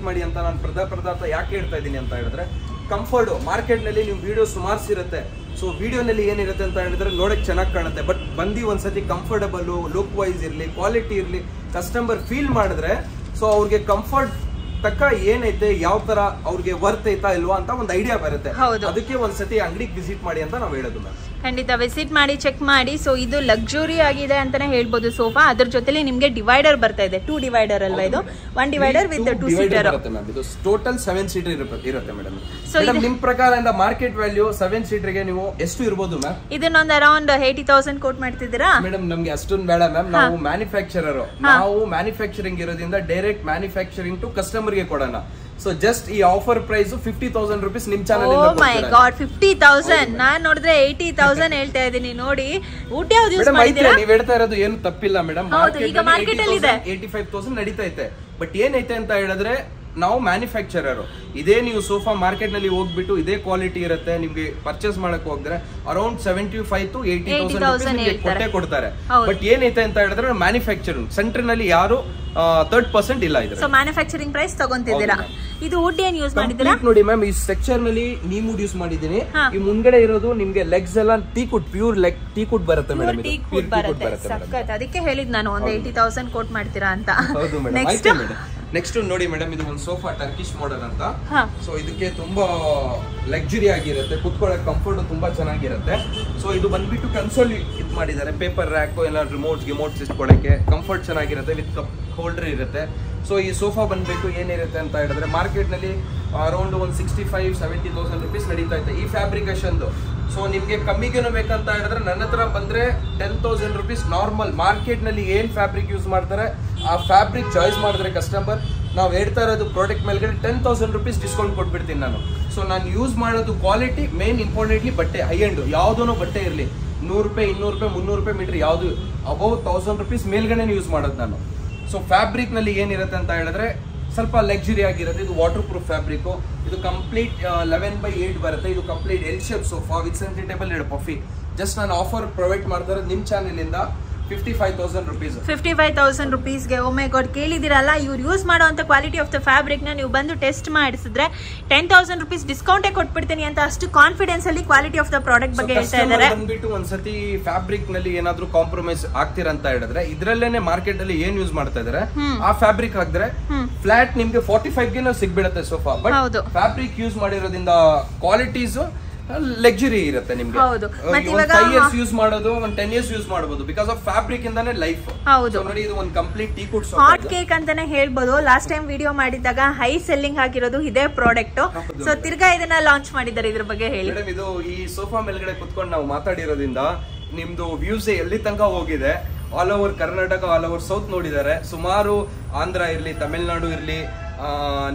ಮಾಡಿ ಅಂತ ನಾನು ಪ್ರದಾರ್ಥ ಯಾಕೆ ಹೇಳ್ತಾ ಇದ್ದೀನಿ ಅಂತ ಹೇಳಿದ್ರೆ, ಕಂಫರ್ಟ್ ಮಾರ್ಕೆಟ್ ನಲ್ಲಿ ನೀವು ವಿಡಿಯೋ ಸುಮಾರು ಇರುತ್ತೆ. ಸೊ ವಿಡಿಯೋನಲ್ಲಿ ಏನಿರುತ್ತೆ ಅಂತ ಹೇಳಿದ್ರೆ ನೋಡಕ್ ಚೆನ್ನಾಗಿ ಕಾಣುತ್ತೆ, ಬಟ್ ಬಂದು ಒಂದ್ಸತಿ ಕಂಫರ್ಟಬಲ್, ಲುಕ್ ವೈಸ್ ಇರ್ಲಿ, ಕ್ವಾಲಿಟಿ ಇರ್ಲಿ, ಕಸ್ಟಮರ್ ಫೀಲ್ ಮಾಡಿದ್ರೆ ಸೊ ಅವ್ರಿಗೆ ಕಂಫರ್ಟ್ ತಕ್ಕ ಏನೈತೆ, ಯಾವ ತರ ಅವ್ರಿಗೆ ವರ್ತ್ ಐತಾ ಇಲ್ವಾ ಅಂತ ಒಂದು ಐಡಿಯಾ ಬರುತ್ತೆ. ಅದಕ್ಕೆ ಒಂದ್ಸತಿ ಅಂಗಡಿಗೆ ವಿಸಿಟ್ ಮಾಡಿ ಅಂತ ನಾವು ಹೇಳೋದು ಮ್ಯಾಮ್. ಖಂಡಿತ ವಿಸಿಟ್ ಮಾಡಿ, ಚೆಕ್ ಮಾಡಿ. ಸೊ ಇದು ಲಕ್ಸುರಿ ಆಗಿದೆ ಅಂತಾನೆ ಹೇಳ್ಬೋದು ಸೋಫಾ. ಅದ್ರ ಜೊತೆಲಿ ನಿಮ್ಗೆ ಡಿವೈಡರ್ ಬರ್ತಾ ಇದೆ. 2 divider ಅಲ್ವಾ ಇದು? 1 divider ವಿತ್ 2 seater. ಇದು ಟೋಟಲ್ 7 seater ಇರುತ್ತೆ ಮೇಡಮ್. ಸೊ ನಿಮ್ ಪ್ರಕಾರ ಮಾರ್ಕೆಟ್ ವ್ಯಾಲ್ಯೂ 7 seater ಗೆ ನೀವು ಎಷ್ಟು ಇರಬಹುದು ಮ್ಯಾಮ್? ಇದನ್ನೊಂದು ಅರೌಂಡ್ 80,000 ಕೋಟ್ ಮಾಡ್ತಿದ್ದೀರಾ ಮೇಡಮ್? ನಮ್ಗೆ ಅಷ್ಟೊಂದು ಬೇಡ ಮ್ಯಾಮ್. ನಾವು ಮ್ಯಾನುಫ್ಯಾಕ್ಚರರ್, ನಾವು ಮ್ಯಾನುಫ್ಯಾಕ್ಚರಿಂಗ್ ಇರೋದ್ರಿಂದ ಡೈರೆಕ್ಟ್ ಮ್ಯಾನುಫ್ಯಾಕ್ಚರಿಂಗ್ ಟು ಕಸ್ಟಮರ್ ಗೆ ಕೊಡೋಣ. ಸೊ ಜಸ್ಟ್ ಈ ಆಫರ್ ಪ್ರೈಸ್ 50,000 rupees ನಿಮ್ ಚಾನೆಲ್ ಇಂದ. ಓ ಮೈ ಗಾಡ್, 50,000. ನಾನ್ ನೋಡಿದ್ರೆ 80,000 ಹೇಳ್ತಾ ಇದೀನಿ. ನೋಡಿ, ಊಟ ಯಾವ್ದು ಯೂಸ್ ಮಾಡಿದ್ದೀರಾ? ನೀವ್ ಹೇಳ್ತಾ ಇರೋದು ಏನು ತಪ್ಪಿಲ್ಲ ಮೇಡಮ್. ಈಗ ಮಾರ್ಕೆಟ್ ಅಲ್ಲಿ ಇದೆ 85,000 ನಡೀತಾ ಐತೆ. ಬಟ್ ಏನೈತೆ ಅಂತ ಹೇಳಿದ್ರೆ ನಾವು ಮ್ಯಾನುಫ್ಯಾಕ್ಚರರ್. ಇದೇ ನೀವು ಸೋಫಾ ಮಾರ್ಕೆಟ್ ನಲ್ಲಿ ಹೋಗ್ಬಿಟ್ಟು ಇದೇ ಕ್ವಾಲಿಟಿ ಇರುತ್ತೆ, ನಿಮ್ಗೆ ಪರ್ಚೇಸ್ ಮಾಡಕ್ ಹೋದ್ರೆ ಅರೌಂಡ್ 75,000 to 80,000 ಕೊಟ್ಟೆ ಕೊಡ್ತಾರೆ. ಬಟ್ ಏನೈತೆ ಅಂತ ಹೇಳಿದ್ರೆ ಮ್ಯಾನುಫ್ಯಾಕ್ಚರಿಂಗ್ ಸೆಂಟರ್ ನಲ್ಲಿ ಯಾರು 30% ಇಲ್ಲ ಇದೆ. ಸೊ ಮ್ಯಾನುಫ್ಯಾಕ್ಚರಿಂಗ್ ಪ್ರೈಸ್ ತಗೊಂತಿದ್ದೀರಾ. ಇದು ವುಡ್ ಏನ್ ಯೂಸ್ ಮಾಡಿದ್ದೀರಾ? ನೋಡಿ ಮ್ಯಾಮ್, ಈ ಸ್ಟ್ರಕ್ಚರ್ ನಲ್ಲಿ ನೀಮುಡ್ ಯೂಸ್ ಮಾಡಿದೀನಿ. ಈ ಮುಂದ್ಗಡೆ ಇರೋದು ನಿಮ್ಗೆ ಲೆಗ್ಸ್ ಎಲ್ಲ ಟೀಕುಡ್, ಪ್ಯೂರ್ ಲೆಗ್ ಟೀಕುಡ್ ಬರುತ್ತೆ ಮೇಡಮ್. ಟೀಕುಡ್ ಬರುತ್ತೆ. ಸಖತ್. ಅದಕ್ಕೆ ಹೇಳಿದ್ ನಾನು ಒಂದು 80,000 ಕೋಟ್ ಮಾಡ್ತೀರಾ ಅಂತ. ಹೌದು ಮೇಡಮ್. ನೆಕ್ಸ್ಟ್ ನೋಡಿ ಮೇಡಮ್, ಇದು ಒಂದು ಸೋಫಾ ಟರ್ಕಿಶ್ ಮಾಡೆಲ್ ಅಂತ. ಸೊ ಇದಕ್ಕೆ ತುಂಬಾ ಲಕ್ಸುರಿ ಆಗಿರುತ್ತೆ, ಕುತ್ಕೊಳ್ಳೋಕೆ ಕಂಫರ್ಟ್ ತುಂಬಾ ಚೆನ್ನಾಗಿರುತ್ತೆ. ಸೊ ಇದು ಬಂದ್ಬಿಟ್ಟು ಕನ್ಸೋಲ್ ಇದು ಮಾಡಿದ್ದಾರೆ, ಪೇಪರ್ ರ್ಯಾಕ್ ಎಲ್ಲ ರಿಮೋಟ್ಸ್ ಇಟ್ಕೊಳ್ಳೋಕೆ ಕಂಫರ್ಟ್ ಚೆನ್ನಾಗಿರುತ್ತೆ, ವಿತ್ ಕಪ್ ಹೋಲ್ಡರ್ ಇರುತ್ತೆ. ಸೊ ಈ ಸೋಫಾ ಬಂದ್ಬಿಟ್ಟು ಏನಿರುತ್ತೆ ಅಂತ ಹೇಳಿದ್ರೆ ಮಾರ್ಕೆಟ್ ನಲ್ಲಿ ಅರೌಂಡ್ ಒಂದು 65,000-70,000 rupees ನಡೀತಾ ಇದೆ ಈ ಫ್ಯಾಬ್ರಿಕೇಶನ್. ಸೊ ನಿಮ್ಗೆ ಕಮ್ಮಿಗೇನು ಬೇಕಂತ ಹೇಳಿದ್ರೆ ನನ್ನ ಹತ್ರ ಬಂದ್ರೆ 10,000 rupees ನಾರ್ಮಲ್ ಮಾರ್ಕೆಟ್ ನಲ್ಲಿ ಏನ್ ಫ್ಯಾಬ್ರಿಕ್ ಯೂಸ್ ಮಾಡ್ತಾರೆ ಆ ಫ್ಯಾಬ್ರಿಕ್ ಚಾಯ್ಸ್ ಮಾಡಿದ್ರೆ ಕಸ್ಟಮರ್, ನಾವು ಹೇಳ್ತಾ ಇರೋದು ಪ್ರಾಡಕ್ಟ್ ಮೇಲ್ಗಡೆ 10,000 rupees ಡಿಸ್ಕೌಂಟ್ ಕೊಟ್ಬಿಡ್ತೀನಿ ನಾನು. ಸೊ ನಾನು ಯೂಸ್ ಮಾಡೋದು ಕ್ವಾಲಿಟಿ, ಮೇನ್ ಇಂಪಾರ್ಟೆಂಟ್ಲಿ ಬಟ್ಟೆ ಹೈ ಎಂಡ್ ಯಾವುದೋ ಬಟ್ಟೆ ಇರಲಿ, 100 ರೂಪಾಯಿ, 200 ರೂಪಾಯಿ, 300 ರೂಪಾಯಿ ಮೀಟರ್ ಯಾವುದು ಅಬೌವ್ 1,000 rupees ಮೇಲ್ಗಡೆ ಯೂಸ್ ಮಾಡೋದು ನಾನು. ಸೊ ಫ್ಯಾಬ್ರಿಕ್ ನಲ್ಲಿ ಏನಿರುತ್ತೆ ಅಂತ ಹೇಳಿದ್ರೆ ಸ್ವಲ್ಪ ಲಕ್ಸುರಿ ಆಗಿರುತ್ತೆ. ಇದು ವಾಟರ್ ಪ್ರೂಫ್ ಫ್ಯಾಬ್ರಿಕ್. ಇದು ಕಂಪ್ಲೀಟ್ 11/8 ಬರುತ್ತೆ. ಇದು complete L shape sofa with centre table ಎರಡು ಪಫಿ. ಜಸ್ಟ್ ನಾನು ಆಫರ್ ಪ್ರೊವೈಡ್ ಮಾಡ್ತಾರೆ ನಿಮ್ಮ ಚಾನೆಲ್ ಇಂದ 55,000 rupees. 55,000 rupeesಗೆ. ಓ ಮೈ ಗಾಡ್, ಕೇಳಿದಿರಲ್ಲ, ಇವ್ರು ಯೂಸ್ ಮಾಡುವಂತ ಕ್ವಾಲಿಟಿ ಆಫ್ ದ ಫ್ಯಾಬ್ರಿಕ್ ನ ನೀವು ಬಂದು ಟೆಸ್ಟ್ ಮಾಡಿಸಿದ್ರೆ 10,000 rupees ಡಿಸ್ಕೌಂಟೇ ಕೊಟ್ಬಿಡ್ತೀನಿ ಅಂತ ಅಷ್ಟು ಕಾನ್ಫಿಡೆನ್ಸ್ ಅಲ್ಲಿ ಕ್ವಾಲಿಟಿ ಆಫ್ ದ ಪ್ರಾಡಕ್ಟ್ ಬಗ್ಗೆ ಹೇಳ್ತಾ ಇದ್ದಾರೆ. ಬಂದ್ಬಿಟ್ಟು ಒಂದ್ಸತಿ ಫ್ಯಾಬ್ರಿಕ್ ನಲ್ಲಿ ಏನಾದ್ರೂ ಕಾಂಪ್ರಮೈಸ್ ಆಗ್ತೀರಾ ಅಂತ ಹೇಳಿದ್ರೆ ಇದ್ರಲ್ಲೇನೆ ಮಾರ್ಕೆಟ್ ಅಲ್ಲಿ ಏನ್ ಯೂಸ್ ಮಾಡ್ತಾ ಇದಾರೆ ಆ ಫ್ಯಾಬ್ರಿಕ್ ಹಾಕಿದ್ರೆ ಫ್ಲಾಟ್ ನಿಮ್ಗೆ 45 ಗೆ ಸಿಗ್ಬಿಡುತ್ತೆ ಸೋಫಾ. ಬಟ್ ಫ್ಯಾಬ್ರಿಕ್ ಯೂಸ್ ಮಾಡಿರೋದ್ರಿಂದ ಕ್ವಾಲಿಟೀಸ್ ಲಕ್ಸುರಿ ಇರುತ್ತೆ ನಿಮ್ಗೆ. ಇವಾಗ 5 years ಯೂಸ್ ಮಾಡೋದು, 10 years ಯೂಸ್ ಮಾಡಬಹುದು ಬಿಕಾಸ್ ಆಫ್ ಫ್ಯಾಬ್ರಿಕ್ ಇಂದಾನೆ ಲೈಫ್. ನೋಡಿ, ಇದು ಒಂದು complete teak wood hot cake ಅಂತಾನೆ ಹೇಳ್ಬೋದು. ಲಾಸ್ಟ್ ಟೈಮ್ ವಿಡಿಯೋ ಮಾಡಿದಾಗ ಹೈ ಸೆಲ್ಲಿಂಗ್ ಆಗಿರೋದು ಇದೇ ಪ್ರಾಡಕ್ಟ್. ಸೊ ತಿರ್ಗಾ ಇದನ್ನ ಲಾಂಚ್ ಮಾಡಿದ್ದಾರೆ, ಇದ್ರ ಬಗ್ಗೆ ಹೇಳಿ ಮೇಡಮ್. ಇದು ಈ ಸೋಫಾ ಮೇಲ್ಗಡೆ ಕುತ್ಕೊಂಡು ನಾವು ಮಾತಾಡಿರೋದ್ರಿಂದ ನಿಮ್ದು ವ್ಯೂಸ್ ಎಲ್ಲಿ ತನಕ ಹೋಗಿದೆ, all over Karnataka, all over south ನೋಡಿದ್ದಾರೆ. ಸುಮಾರು ಆಂಧ್ರ ಇರ್ಲಿ, ತಮಿಳ್ನಾಡು ಇರ್ಲಿ,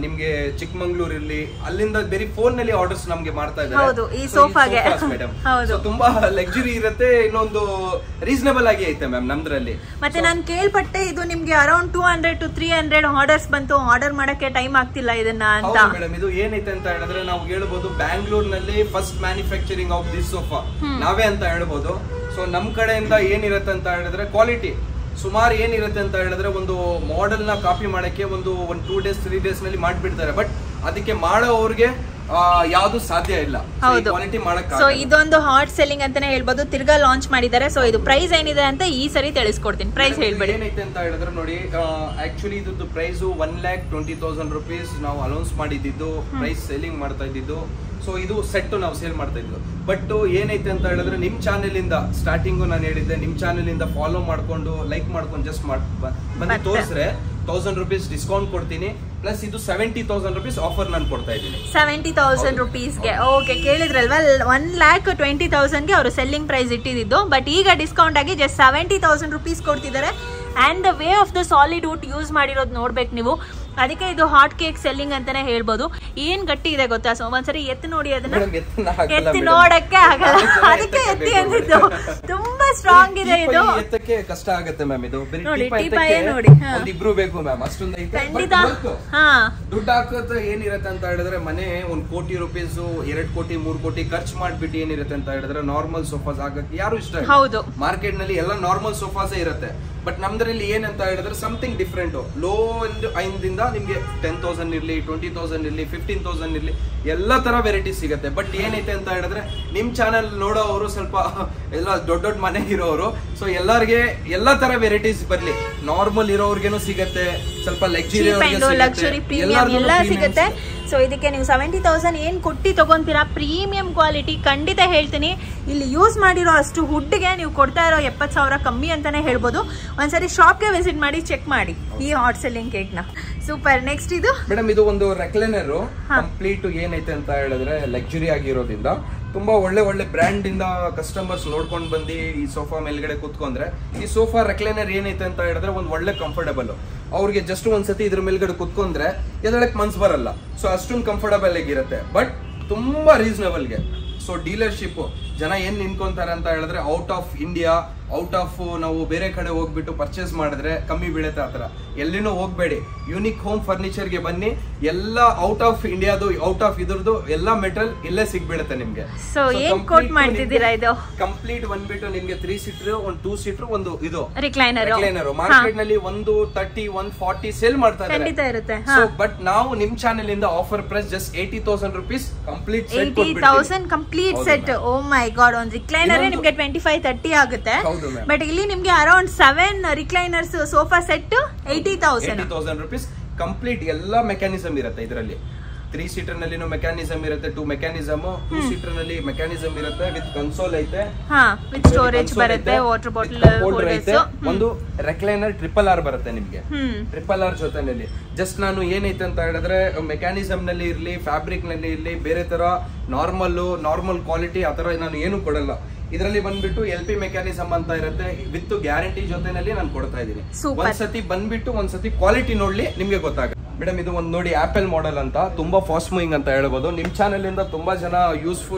ನಿಮ್ಗೆ ಚಿಕ್ಕಮಂಗ್ಳೂರ್ ಇರ್ಲಿ, ಅಲ್ಲಿಂದ ಬೇರೆ ಫೋನ್ ನಲ್ಲಿ ಆರ್ಡರ್ಸ್ ನಮ್ಗೆ ಮಾಡ್ತಾ ಇದ್ದಾರೆ ಈ ಸೋಫಾಗೆ. ತುಂಬಾ ಲಕ್ಸುರಿ ಇರುತ್ತೆ, ಇನ್ನೊಂದು ರೀಸನಬಲ್ ಆಗಿ ಐತೆ ಮ್ಯಾಮ್ ನಮ್ದ್ರಲ್ಲಿ. ಮತ್ತೆ ನಾನು ಕೇಳ್ಪಟ್ಟೆ ಇದು ನಿಮ್ಗೆ ಅರೌಂಡ್ 200 to 300 ಆರ್ಡರ್ಸ್ ಬಂತು, ಆರ್ಡರ್ ಮಾಡಕ್ಕೆ ಟೈಮ್ ಆಗ್ತಿಲ್ಲ ಇದನ್ನ ಅಂತ. ಮೇಡಮ್, ಇದು ಏನೈತೆ ಅಂತ ಹೇಳಿದ್ರೆ ನಾವು ಹೇಳ್ಬೋದು ಬ್ಯಾಂಗ್ಳೂರ್ ನಲ್ಲಿ first manufacturing of this sofa ನಾವೇ ಅಂತ ಹೇಳ್ಬೋದು. ಸೊ ನಮ್ ಕಡೆಯಿಂದ ಏನಿರುತ್ತೆ ಅಂತ ಹೇಳಿದ್ರೆ ಕ್ವಾಲಿಟಿ ಸುಮಾರು ಏನಿರುತ್ತೆ ಅಂತ ಹೇಳಿದ್ರೆ ಒಂದು ಮಾಡೆಲ್ ನ ಕಾಪಿ ಮಾಡಕ್ಕೆ ಒಂದು 2 days 3 days ನಲ್ಲಿ ಮಾಡ್ಬಿಡ್ತಾರೆ. ಬಟ್ ಅದಕ್ಕೆ ಮಾಡೋವ್ರಿಗೆ ಯಾವ್ದು ಸಾಧ್ಯ ಇಲ್ಲ ಕ್ವಾಲಿಟಿ ಮಾಡಕ್ಕೆ. ಸೊ ಇದೊಂದು ಹಾಟ್ ಸೆಲ್ಲಿಂಗ್ ಅಂತಾನೆ ಹೇಳ್ಬೋದು. ತಿರ್ಗಾ ಲಾಂಚ್ ಮಾಡಿದ್ದಾರೆ. ಸೊ ಇದು ಪ್ರೈಸ್ ಏನಿದೆ ಅಂತ ಈ ಸರಿ ತಿಳಿಸ್ಕೊಡ್ತೀನಿ. ಪ್ರೈಸ್ ಹೇಳ್ಬೇಡಿ. ಏನೈತೆ ಅಂತ ಹೇಳಿದ್ರೆ ನೋಡಿ, ಆಕ್ಚುಲಿ ಇದ್ದು ಪ್ರೈಸ್ 1,20,000 rupees ನಾವು ಅನೌನ್ಸ್ ಮಾಡಿದ್ದು, ಪ್ರೈಸ್ ಸೆಲ್ಲಿಂಗ್ ಮಾಡ್ತಾ ಇದ್ದಿದ್ದು. ಸೊ ಇದು ಸೆಟ್ ನಾವು ಸೇಲ್ ಮಾಡ್ತಾ ಇದ್ವಿ. ಬಟ್ ಏನೈತೆ ಅಂತ ಹೇಳಿದ್ರೆ ನಿಮ್ ಚಾನೆಲ್ ಇಂದ ಸ್ಟಾರ್ಟಿಂಗು ನಾನು ಹೇಳಿದ್ದೆ, ನಿಮ್ ಚಾನೆಲ್ ಇಂದ ಫಾಲೋ ಮಾಡ್ಕೊಂಡು ಲೈಕ್ ಮಾಡ್ಕೊಂಡು ಜಸ್ಟ್ ಬಂದು ತೋರಿಸ್ರೆ 1,000 rupees ಡಿಸ್ಕೌಂಟ್ ಕೊಡ್ತೀನಿ. ಪ್ಲಸ್ ಇದು 70,000 rupees ಆಫರ್ ನಾನು ಕೊಡ್ತಾ ಇದ್ದೀನಿ. 70,000 rupeesಗೆ. ಓಕೆ, ಕೇಳಿದ್ರಲ್ವಾ, 1,20,000 ಗೆ ಅವರು ಸೆಲ್ಲಿಂಗ್ ಪ್ರೈಸ್ ಇಟ್ಟಿದ್ದು. ಬಟ್ ಈಗ ಡಿಸ್ಕೌಂಟ್ ಆಗಿ ಜಸ್ಟ್ 70,000 rupees ಕೊಡ್ತಿದ್ದಾರೆ. And the way of the solid wood use ಮಾಡಿರೋದು ನೋಡ್ಬೇಕು ನೀವು. ಅದಕ್ಕೆ ಇದು ಹಾಟ್ ಕೇಕ್ ಸೆಲ್ಲಿಂಗ್ ಅಂತಾನೆ ಹೇಳ್ಬೋದು. ಏನ್ ಗಟ್ಟಿ ಇದೆ ಗೊತ್ತಾ? ಸೊ ಒಂದ್ಸರಿ ಎತ್ತಿ ನೋಡಿ, ಅದನ್ನ ಎತ್ತಿ ನೋಡಕ್ಕೆ ಆಗಲ್ಲ, ಅದಕ್ಕೆ ಎತ್ತಿ ಅಂದಿದ್ದು. ತುಂಬಾ ಸ್ಟ್ರಾಂಗ್ ಇದೆ ಇದು. ಎತ್ತಕ್ಕೆ ಕಷ್ಟ ಆಗುತ್ತೆ ಮ್ಯಾಮ್. ಇದು ನೋಡಿ, ಟೀಪಾಯ ನೋಡಿ, ಇಬ್ರು ಬೇಕು ಮ್ಯಾಮ್, ಅಷ್ಟೊಂದು ಐತೆ. ಖಂಡಿತ. ದುಡ್ಡು ಹಾಕೋದು ಏನಿರುತ್ತೆ ಅಂತ ಹೇಳಿದ್ರೆ ಮನೆ 1 ಕೋಟಿ ರೂಪೀಸ್ 2 ಕೋಟಿ 3 ಕೋಟಿ ಖರ್ಚು ಮಾಡ್ಬಿಟ್ಟು ಏನಿರುತ್ತೆ ಅಂತ ಹೇಳಿದ್ರೆ ನಾರ್ಮಲ್ ಸೋಫಾಸ್ ಆಗಕ್ಕೆ ಯಾರು ಇಷ್ಟ ಇಲ್ಲ. ಹೌದು, ಮಾರ್ಕೆಟ್ ನಲ್ಲಿ ಎಲ್ಲ ನಾರ್ಮಲ್ ಸೋಫಾಸೇ ಇರುತ್ತೆ. ಬಟ್ ನಮ್ದ್ರಲ್ಲಿ ಏನಂತ ಹೇಳಿದ್ರೆ ಸಮಥಿಂಗ್ ಡಿಫ್ರೆಂಟ್. ಲೋ ಇಂದ ನಿಮ್ಗೆ 10,000 ಇರ್ಲಿ, 20,000 ಇರ್ಲಿ, 15,000 ಇರ್ಲಿ, ಎಲ್ಲಾ ತರ ವೆರೈಟೀಸ್ ಸಿಗುತ್ತೆ. ಬಟ್ ಏನೈತೆ ಅಂತ ಹೇಳಿದ್ರೆ ನಿಮ್ ಚಾನಲ್ ನೋಡೋರು ಸ್ವಲ್ಪ ಎಲ್ಲ ದೊಡ್ಡ ಮನೆ ಇರೋರು, ಸೊ ಎಲ್ಲರಿಗೆ ಎಲ್ಲಾ ತರ ವೆರೈಟೀಸ್ ಬರ್ಲಿ. ನಾರ್ಮಲ್ ಇರೋರ್ಗೇನು ಸಿಗತ್ತೆ, ಸ್ವಲ್ಪ ಲಕ್ಸುರಿ ಪ್ರೀಮಿಯಂ ಎಲ್ಲ ಸಿಗುತ್ತೆ. ಸೊ ಇದಕ್ಕೆ ನೀವು 70,000 ಏನ್ ಕೊಟ್ಟಿ ತಗೊಂತೀರಾ, ಪ್ರೀಮಿಯಂ ಕ್ವಾಲಿಟಿ ಖಂಡಿತ ಹೇಳ್ತೀನಿ. ಇಲ್ಲಿ ಯೂಸ್ ಮಾಡಿರೋ ಅಷ್ಟು ಹುಡ್ಗೆ ನೀವು ಕೊಡ್ತಾ ಇರೋ 70,000 ಕಮ್ಮಿ ಅಂತಾನೆ ಹೇಳ್ಬೋದು. ಒಂದ್ಸರಿ ಶಾಪ್ಗೆ ವಿಸಿಟ್ ಮಾಡಿ ಚೆಕ್ ಮಾಡಿ ಈ ಹಾಟ್ ಸೆಲ್ಲಿಂಗ್ ಕೇಕ್ ನ. ಸೂಪರ್. ನೆಕ್ಸ್ಟ್ ಇದು ಮೇಡಮ್, ಇದು ಒಂದು ರೆಕ್ಲೈನರ್ ಕಂಪ್ಲೀಟ್ ಏನೈತೆ ಅಂತ ಹೇಳಿದ್ರೆ ಲಕ್ಸುರಿ ಆಗಿರೋದ್ರಿಂದ ತುಂಬಾ ಒಳ್ಳೆ ಬ್ರ್ಯಾಂಡ್ ಇಂದ ಕಸ್ಟಮರ್ಸ್ ನೋಡ್ಕೊಂಡು ಬಂದು ಈ ಸೋಫಾ ಮೇಲ್ಗಡೆ ಕುತ್ಕೊಂಡ್ರೆ, ಈ ಸೋಫಾ ರೆಕ್ಲೈನರ್ ಏನೈತೆ ಅಂತ ಹೇಳಿದ್ರೆ ಒಂದು ಒಳ್ಳೆ ಕಂಫರ್ಟಬಲ್. ಅವ್ರಿಗೆ ಜಸ್ಟ್ ಒಂದ್ಸತಿ ಇದ್ರ ಮೇಲ್ಗಡೆ ಕುತ್ಕೊಂಡ್ರೆ ಎದಳಕ್ ಮನ್ಸ್ ಬರಲ್ಲ. ಸೊ ಅಷ್ಟೊಂದು ಕಂಫರ್ಟಬಲ್ ಆಗಿರುತ್ತೆ. ಬಟ್ ತುಂಬಾ ರೀಸನಬಲ್ಗೆ. ಸೊ ಡೀಲರ್ಶಿಪ್ ಜನ ಏನ್ ನಿಂತ್ಕೊಂತಾರೆ ಅಂತ ಹೇಳಿದ್ರೆ out of India, out of ನಾವು ಬೇರೆ ಕಡೆ ಹೋಗ್ಬಿಟ್ಟು ಪರ್ಚೇಸ್ ಮಾಡಿದ್ರೆ ಕಮ್ಮಿ ಬೀಳುತ್ತೆ. ಆತರ ಎಲ್ಲಿನೂ ಹೋಗ್ಬೇಡಿ, ಯೂನಿಕ್ ಹೋಮ್ ಫರ್ನಿಚರ್ ಗೆ ಬನ್ನಿ. ಎಲ್ಲ ಔಟ್ ಆಫ್ ಇಂಡಿಯಾದು, ಔಟ್ ಆಫ್ ಇದ್ರದ್ದು ಎಲ್ಲ ಮೆಟೀರಿಯಲ್ ಇಲ್ಲೇ ಸಿಗ್ಬಿಡುತ್ತೆ ನಿಮ್ಗೆ. ಸೊ ಏನ್ ಕೋಟ್ ಮಾಡ್ತಿದ್ದೀರಾ? ಇದು ಕಂಪ್ಲೀಟ್ ಬಂದ್ಬಿಟ್ಟು ನಿಮ್ಗೆ 3 seater, 2 seater, ಒಂದು ಇದು ರಿಕ್ಲೈನರ್. ಮಾರ್ಕೆಟ್ ನಲ್ಲಿ 130, 140 ಸೇಲ್ ಮಾಡ್ತಾ ಇರುತ್ತೆ. ಬಟ್ ನಾವು ನಿಮ್ ಚಾನೆಲ್ ಇಂದ offer price just 80,000 rupees complete set. 80,000 complete set. Oh my god, ಒಂದು ರಿಕ್ಲೈನರ್ ನಿಮ್ಗೆ 25-30 ಆಗುತ್ತೆ. ಬಟ್ ಇಲ್ಲಿ ನಿಮ್ಗೆ around 7 recliners sofa set 80,000 rupees complete ಎಲ್ಲ ಮೆಕ್ಯಾನಿಸಮ್ ಇರುತ್ತೆ ಇದರಲ್ಲಿ. 3 seater ನಲ್ಲಿನೂ ಮೆಕ್ಯಾನಿಸಮ್ ಇರುತ್ತೆ, 2 ಮೆಕ್ಯಾನಿಸಮ್, 2 seater ನಲ್ಲಿ ಮೆಕ್ಯಾನಿಸಮ್ ಇರುತ್ತೆ, ವಿತ್ ಕನ್ಸೋಲ್ ಐತೆ, ವಿತ್ ಸ್ಟೋರೇಜ್ ಬರುತ್ತೆ, ವಾಟರ್ ಬಾಟಲ್ ಹೋಲ್ಡರ್ಸ್. ಒಂದು ರೆಕ್ಲೈನರ್ RRR ಬರುತ್ತೆ ನಿಮ್ಗೆ, RRR ಜೊತೆನಲ್ಲಿ. ಜಸ್ಟ್ ನಾನು ಏನೈತೆ ಅಂತ ಹೇಳಿದ್ರೆ ಮೆಕ್ಯಾನಿಸಮ್ ನಲ್ಲಿ ಇರ್ಲಿ, ಫ್ಯಾಬ್ರಿಕ್ ನಲ್ಲಿ ಇರ್ಲಿ, ಬೇರೆ ತರ ನಾರ್ಮಲ್ ಕ್ವಾಲಿಟಿ ಆತರ ನಾನು ಏನು ಕೊಡಲ್ಲ. ಇದರಲ್ಲಿ ಬಂದ್ಬಿಟ್ಟು LP ಮೆಕ್ಯಾನಿಸಮ್ ಅಂತ ಇರುತ್ತೆ, ವಿತ್ ಗ್ಯಾರಂಟಿ ಜೊತೆನಲ್ಲಿ ನಾನು ಕೊಡ್ತಾ ಇದ್ದೀನಿ. ಒಂದ್ಸತಿ ಬಂದ್ಬಿಟ್ಟು ಒಂದ್ಸತಿ ಕ್ವಾಲಿಟಿ ನೋಡ್ಲಿ, ನಿಮ್ಗೆ ಗೊತ್ತಾಗುತ್ತೆ. ಮೇಡಮ್, ಇದು ಒಂದು ನೋಡಿ ಆಪಲ್ ಮಾಡೆಲ್ ಅಂತ, ತುಂಬಾ ಫಾಸ್ಟ್ ಮೂವಿಂಗ್ ಅಂತ ಹೇಳ್ಬೋದು. ನಿಮ್ ಚಾನೆಲ್ ಇಂದ ತುಂಬಾ ಜನ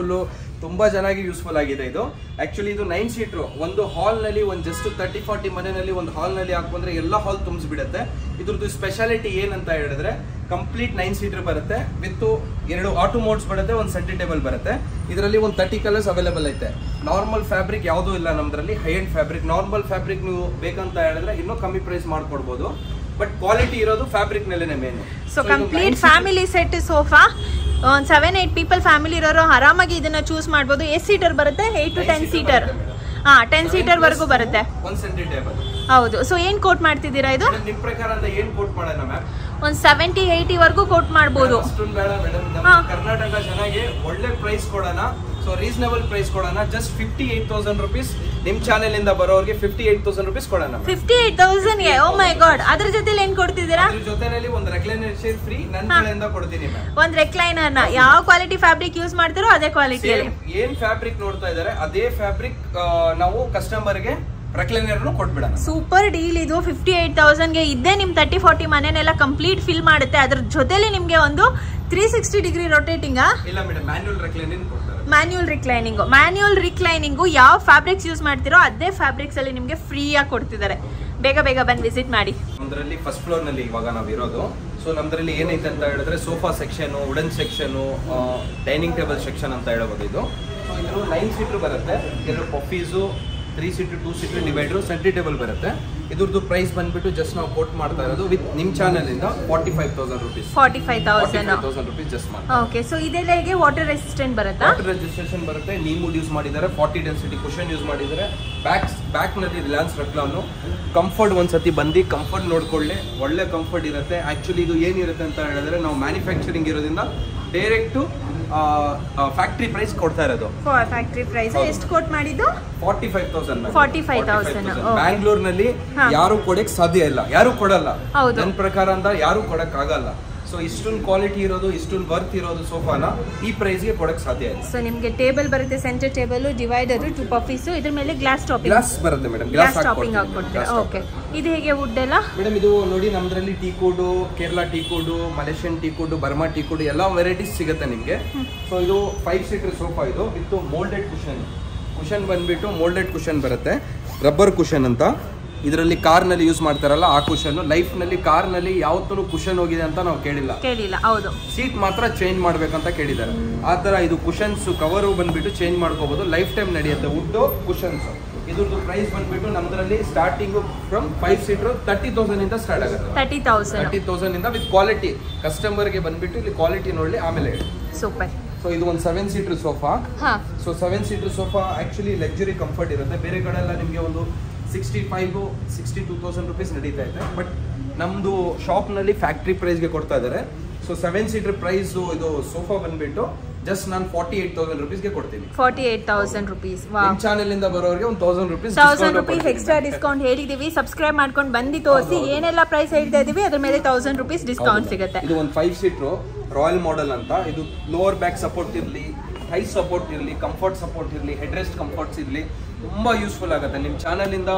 ತುಂಬಾ ಚೆನ್ನಾಗಿ ಯೂಸ್ಫುಲ್ ಆಗಿದೆ ಇದು. ಆಕ್ಚುಲಿ ಇದು 9 seater. ಒಂದು ಹಾಲ್ ನಲ್ಲಿ ಒಂದು ಜಸ್ಟ್ 30-40 ಮನೆಯಲ್ಲಿ ಒಂದು ಹಾಲ್ ನಲ್ಲಿ ಹಾಕೊಂಡ್ರೆ ಎಲ್ಲ ಹಾಲ್ ತುಂಬಿಸ್ಬಿಡುತ್ತೆ. ಇದ್ರದ್ದು ಸ್ಪೆಷಾಲಿಟಿ ಏನಂತ ಹೇಳಿದ್ರೆ ಕಂಪ್ಲೀಟ್ 9 ಸೀಟರ್ ಬರುತ್ತೆ ವಿತ್ 2 ಆಟೋ ಮೋಡ್ಸ್ ಬರುತ್ತೆ, ಒಂದು ಸೆಂಟರ್ ಟೇಬಲ್ ಬರುತ್ತೆ. ಇದರಲ್ಲಿ ಒಂದು 30 ಕಲರ್ಸ್ ಅವೈಲೇಬಲ್ ಐತೆ. ನಾರ್ಮಲ್ ಫ್ಯಾಬ್ರಿಕ್ ಯಾವುದೂ ಇಲ್ಲ ನಮ್ದ್ರಲ್ಲಿ, high end fabric. Normal fabric ನೀವು ಬೇಕಂತ ಹೇಳಿದ್ರೆ ಇನ್ನೂ ಕಮ್ಮಿ ಪ್ರೈಸ್ ಮಾಡ್ಕೊಡ್ಬೋದು, ಬಟ್ ಕ್ವಾಲಿಟಿ ಇರೋದು ಫ್ಯಾಬ್ರಿಕ್ ನಲ್ಲೇನೆ main. So complete family set sofa, ಒಂದು 7-8 ಪೀಪಲ್ ಫ್ಯಾಮಿಲಿ ಇರೋರು ಆರಾಮಾಗಿ ಇದನ್ನ ಚೂಸ್ ಮಾಡ್ಬೋದು. ಎಷ್ಟು ಸೀಟರ್ ಬರುತ್ತೆ? 8 to 10 ಸೀಟರ್. 10 ಸೀಟರ್ ವರೆಗೂ ಬರುತ್ತೆ. ಒಂದು ಸೆಂಟರ್ ಟೇಬಲ್. ಹೌದು. ಸೊ ಏನ್ ಕೋಟ್ ಮಾಡ್ತಿದ್ದೀರಾ ಇದು? ನಿಮ್ ಪ್ರಕಾರ ಅಂತ ಏನ್ ಕೋಟ್ ಮಾಡೋಣ ಮ್ಯಾಮ್? ಒಂದು 70-80 ವರೆಗೂ ಕೋಟ್ ಮಾಡ್ಬೋದು. ಅಷ್ಟೊಂದು ಬೇಡ ಮೇಡಮ್, ನಮ್ಮ ಕರ್ನಾಟಕ ಚೆನ್ನಾಗಿ ಒಳ್ಳೆ ಪ್ರೈಸ್ ಕೊಡೋಣ. ಸೊ ರೀಸನಬಲ್ ಪ್ರೈಸ್ ಕೊಡೋಣ. ಜಸ್ಟ್ 58,000 rupees ನಿಮ್ ಚಾನೆಲ್ ಇಂದ ಬರೋರಿಗೆ 58,000 rupees ಕೊಡೋಣ. 58,000 ಗೆ? ಓ ಮೈ ಗಾಡ್. ಅದ್ರ ಜೊತೆಲಿ ಏನ್ ಕೊಡ್ತಿದ್ದೀರಾ? ಅದ್ರ ಜೊತೆನಲ್ಲಿ ಒಂದು ರೆಕ್ಲೈನರ್ ಚೇರ್ ಫ್ರೀ ನನ್ನ ಕಡೆಯಿಂದ ಕೊಡ್ತೀನಿ ಮ್ಯಾಮ್. ಒಂದು ರೆಕ್ಲೈನರ್ ನ ಯಾವ ಕ್ವಾಲಿಟಿ ಫ್ಯಾಬ್ರಿಕ್ ಯೂಸ್ ಮಾಡ್ತಿರೋ ಅದೇ ಕ್ವಾಲಿಟಿಯಲ್ಲಿ ಏನ್ ಫ್ಯಾಬ್ರಿಕ್ ನೋಡ್ತಾ ಇದಾರೆ ಅದೇ ಫ್ಯಾಬ್ರಿಕ್ ನಾವು ಕಸ್ಟಮರ್ ಗೆ ರೆಕ್ಲೈನರ್ ಕೊಟ್ಬಿಡೋಣ. ಸೂಪರ್ ಡೀಲ್ ಇದು. 58,000 ಗೆ ಇದ್ದೇ ನಿಮ್ 30-40 ಮನೆನೆಲ್ಲ ಕಂಪ್ಲೀಟ್ ಫಿಲ್ ಮಾಡುತ್ತೆ. ಅದ್ರ ಜೊತೆಲಿ ನಿಮ್ಗೆ ಒಂದು 360 ಡಿಗ್ರಿ ರೊಟೇಟಿಂಗ್. ಇಲ್ಲ ಮೇಡಮ್, ಮ್ಯಾನ್ಯುಯಲ್ ರಿಕ್ಲೈನಿಂಗ್ ಕೊಡ್ತಾರೆ. ಮ್ಯಾನ್ಯುಯಲ್ ರಿಕ್ಲೈನಿಂಗ್ ಯಾವ ಫ್ಯಾಬ್ರಿಕ್ಸ್ ಯೂಸ್ ಮಾಡ್ತಿರೋ ಅದೇ ಫ್ಯಾಬ್ರಿಕ್ಸ್ ಅಲ್ಲಿ ನಿಮ್ಗೆ ಫ್ರೀ ಆಗಿ ಕೊಡ್ತಿದ್ದಾರೆ. ಬೇಗ ಬೇಗ ಬಂದು ವಿಸಿಟ್ ಮಾಡಿ. ನಮ್ದ್ರಲ್ಲಿ ಫಸ್ಟ್ ಫ್ಲೋರ್ ನಲ್ಲಿ ಇವಾಗ ನಾವು ಇರೋದು. ಸೊ ನಮ್ದ್ರಲ್ಲಿ ಏನೈತೆ ಅಂತ ಹೇಳಿದ್ರೆ sofa section, wooden section, dining table section ಅಂತ ಹೇಳ್ಬೋದು. ಇದು 9 ಸೀಟರ್ ಬರುತ್ತೆ, 2 ಪಫೀಸು, 3 seater 2 seater divider, centre table ಬರುತ್ತೆ. ಇದ್ರದ್ದು ಪ್ರೈಸ್ ಬಂದ್ಬಿಟ್ಟು ಜಸ್ಟ್ ನಾವು ಕೋಟ್ ಮಾಡ್ತಾ ಇರೋದು ವಿತ್ ನಿಮ್ ಚಾನೆಲ್ ಇಂದ 45,000 rupees. 45,000 rupees ಜಸ್ಟ್ ಮಾಡಿ. ಓಕೆ. ಸೊ ಇದೆಲ್ಲ ಹೇಗೆ ವಾಟರ್ ರೆಸಿಸ್ಟೆಂಟ್ ಬರುತ್ತಾ? ವಾಟರ್ ರೆಸಿಸ್ಟೆನ್ಸ್ ಬರುತ್ತೆ. ನೀಮ್ ವುಡ್ ಯೂಸ್ ಮಾಡಿದ್ದಾರೆ, 40 ಡೆನ್ಸಿಟಿ ಕುಷನ್ ಯೂಸ್ ಮಾಡಿದ್ದಾರೆ. ಬ್ಯಾಕ್ ನಲ್ಲಿ ರಿಲಯನ್ಸ್ ರೆಕ್ಲಾನು. ಕಂಫರ್ಟ್ ಒಂದ್ಸತಿ ಬಂದು ಕಂಫರ್ಟ್ ನೋಡ್ಕೊಳ್ಳಿ, ಒಳ್ಳೆ ಕಂಫರ್ಟ್ ಇರುತ್ತೆ. ಆಕ್ಚುಲಿ ಇದು ಏನಿರುತ್ತೆ ಅಂತ ಹೇಳಿದ್ರೆ ನಾವು ಮ್ಯಾನುಫ್ಯಾಕ್ಚರಿಂಗ್ ಇರೋದ್ರಿಂದ ಡೈರೆಕ್ಟ್ ಫ್ಯಾಕ್ಟ್ರಿ ಪ್ರೈಸ್ ಕೊಡ್ತಾ ಇರೋದು. ಫ್ಯಾಕ್ಟ್ರಿ ಪ್ರೈಸ್ ಎಷ್ಟು ಕೋಟ್ ಮಾಡಿದ್ದು? 45,000. 45,000. ಬ್ಯಾಂಗ್ಳೂರ್ ನಲ್ಲಿ ಯಾರು ಕೊಡಕ್ ಸಾಧ್ಯ ಇಲ್ಲ, ಯಾರು ಕೊಡಲ್ಲ. ನನ್ನ ಪ್ರಕಾರ ಅಂತ ಯಾರು ಕೊಡಕ್ ಆಗಲ್ಲ. ಸೊ ಇಷ್ಟೊಂದು ಕ್ವಾಲಿಟಿ ಇರೋದು, ಇಷ್ಟೊಂದು ವರ್ತ್ ಇರೋದು ಸೋಫಾನ ಈ ಪ್ರೈಸ್ ಗೆ ಕೊಡಕ್ ಸಾಧ್ಯ ಇಲ್ಲ. ಸೊ ನಿಮ್ಗೆ ಟೇಬಲ್ ಬರುತ್ತೆ, ಸೆಂಟರ್ ಟೇಬಲ್, ಡಿವೈಡರ್, 2 ಪಫೀಸ್, ಇದ್ರ ಮೇಲೆ ಗ್ಲಾಸ್ ಟಾಪಿಂಗ್. ಗ್ಲಾಸ್ ಬರುತ್ತೆ ಮೇಡಮ್, ಗ್ಲಾಸ್ ಟಾಪಿಂಗ್ ಹಾಕೊಡ್ತೀರಾ? ಓಕೆ. ಇದು ಹೇಗೆ ವುಡ್ ಎಲ್ಲ? ಮೇಡಮ್ ಇದು ನೋಡಿ ನಮ್ದ್ರಲ್ಲಿ teak wood, Kerala teak wood, Malaysian teak wood, Burma teak wood ಎಲ್ಲ ವೆರೈಟೀಸ್ ಸಿಗುತ್ತೆ ನಿಮ್ಗೆ. ಸೊ ಇದು 5 ಸೀಟರ್ ಸೋಫಾ. ಇದು ವಿತ್ ಮೋಲ್ಡೆಡ್ ಕುಷನ್ ಬಂದ್ಬಿಟ್ಟು ಮೋಲ್ಡೆಡ್ ಕುಷನ್ ಬರುತ್ತೆ, ರಬ್ಬರ್ ಕುಷನ್ ಅಂತ. ಇದರಲ್ಲಿ ಕಾರ್ನಲ್ಲಿ ಯೂಸ್ ಮಾಡ್ತಾರಲ್ಲ ಆ ಕುಷನ್. ಲೈಫ್ ನಲ್ಲಿ ಕಾರ್ನಲ್ಲಿ ಯಾವತ್ತೂ ಕುಷನ್ ಹೋಗಿದೆ ಅಂತ ನಾವು ಕೇಳಿಲ್ಲ. ಹೌದು. ಸೀಟ್ ಮಾತ್ರ ಚೇಂಜ್ ಮಾಡ್ಬೇಕಂತ ಕೇಳಿದ್ದಾರೆ. ಆ ತರ ಇದು ಕುಷನ್ಸ್ ಕವರ್ ಬಂದ್ಬಿಟ್ಟು ಚೇಂಜ್ ಮಾಡ್ಕೋಬಹುದು, ಲೈಫ್ ಟೈಮ್ ನಡೆಯುತ್ತೆ. Wood cushions. ಇದ್ರದ್ದು ಪ್ರೈಸ್ ಬಂದ್ಬಿಟ್ಟು ನಮ್ದ್ರಲ್ಲಿ ಸ್ಟಾರ್ಟಿಂಗ್ ಫ್ರಮ್ 5 ಸೀಟರ್ 30,000 ಇಂದ ಸ್ಟಾರ್ಟ್ ಆಗುತ್ತೆ. 30,000 ಇಂದ ವಿತ್ ಕ್ವಾಲಿಟಿ. ಕಸ್ಟಮರ್ ಗೆ ಬಂದ್ಬಿಟ್ಟು ಇಲ್ಲಿ ಕ್ವಾಲಿಟಿ ನೋಡ್ಲಿ ಆಮೇಲೆ ಹೇಳಿ. ಸೂಪರ್. ಸೊ ಇದು ಒಂದು 7 seater sofa. So 7 seater sofa actually luxury comfort ಇರುತ್ತೆ. ಬೇರೆ ಕಡೆ ಎಲ್ಲ ನಿಮಗೆ ಒಂದು 62,000 rupees ನಡೀತಾ ಇದೆ, ಬಟ್ ನಮ್ದು ಶಾಪ್ ನಲ್ಲಿ ಫ್ಯಾಕ್ಟ್ರಿ ಪ್ರೈಸ್ ಗೆ ಕೊಡ್ತಾ ಇದ್ದಾರೆ. ಸೊ 7 ಸೀಟರ್ ಪ್ರೈಸ್ ಇದು ಸೋಫಾ ಬಂದ್ಬಿಟ್ಟು ಜಸ್ಟ್ ನಾನು 48,000 rupees ಗೆ ಕೊಡ್ತೀನಿ. 48,000 rupees. ನಿಮ್ ಚಾನೆಲ್ ಇಂದ ಬರೋರಿಗೆ 1,000 rupees ಎಕ್ಸ್ಟ್ರಾ ಡಿಸ್ಕೌಂಟ್ ಹೇಳಿದೀವಿ. ಸಬ್ಸ್ಕ್ರೈಬ್ ಮಾಡ್ಕೊಂಡು ಬಂದು ತೋರಿಸಿ ಏನೆಲ್ಲ ಪ್ರೈಸ್ ಹೇಳ್ತಾ ಇದೀವಿ ಅದ್ರ ಮೇಲೆ 1,000 rupees ಡಿಸ್ಕೌಂಟ್ ಸಿಗುತ್ತೆ. ಇದು ಒಂದು 5 ಸೀಟರ್ ರಾಯಲ್ ಮಾಡೆಲ್ ಅಂತ. ಇದು ಲೋವರ್ ಬ್ಯಾಕ್ ಸಪೋರ್ಟ್ ಇರಲಿ, ಹೈ ಸಪೋರ್ಟ್ ಇರಲಿ, ಕಂಫರ್ಟ್ ಸಪೋರ್ಟ್ ಇರಲಿ, ಹೆಡ್ ರೆಸ್ಟ್ ಕಂಫರ್ಟ್ಸ್ ಇರಲಿ, ತುಂಬಾ ಯೂಸ್ಫುಲ್ ಆಗುತ್ತೆ. ನಿಮ್ ಚಾನೆಲ್ ಇಂದ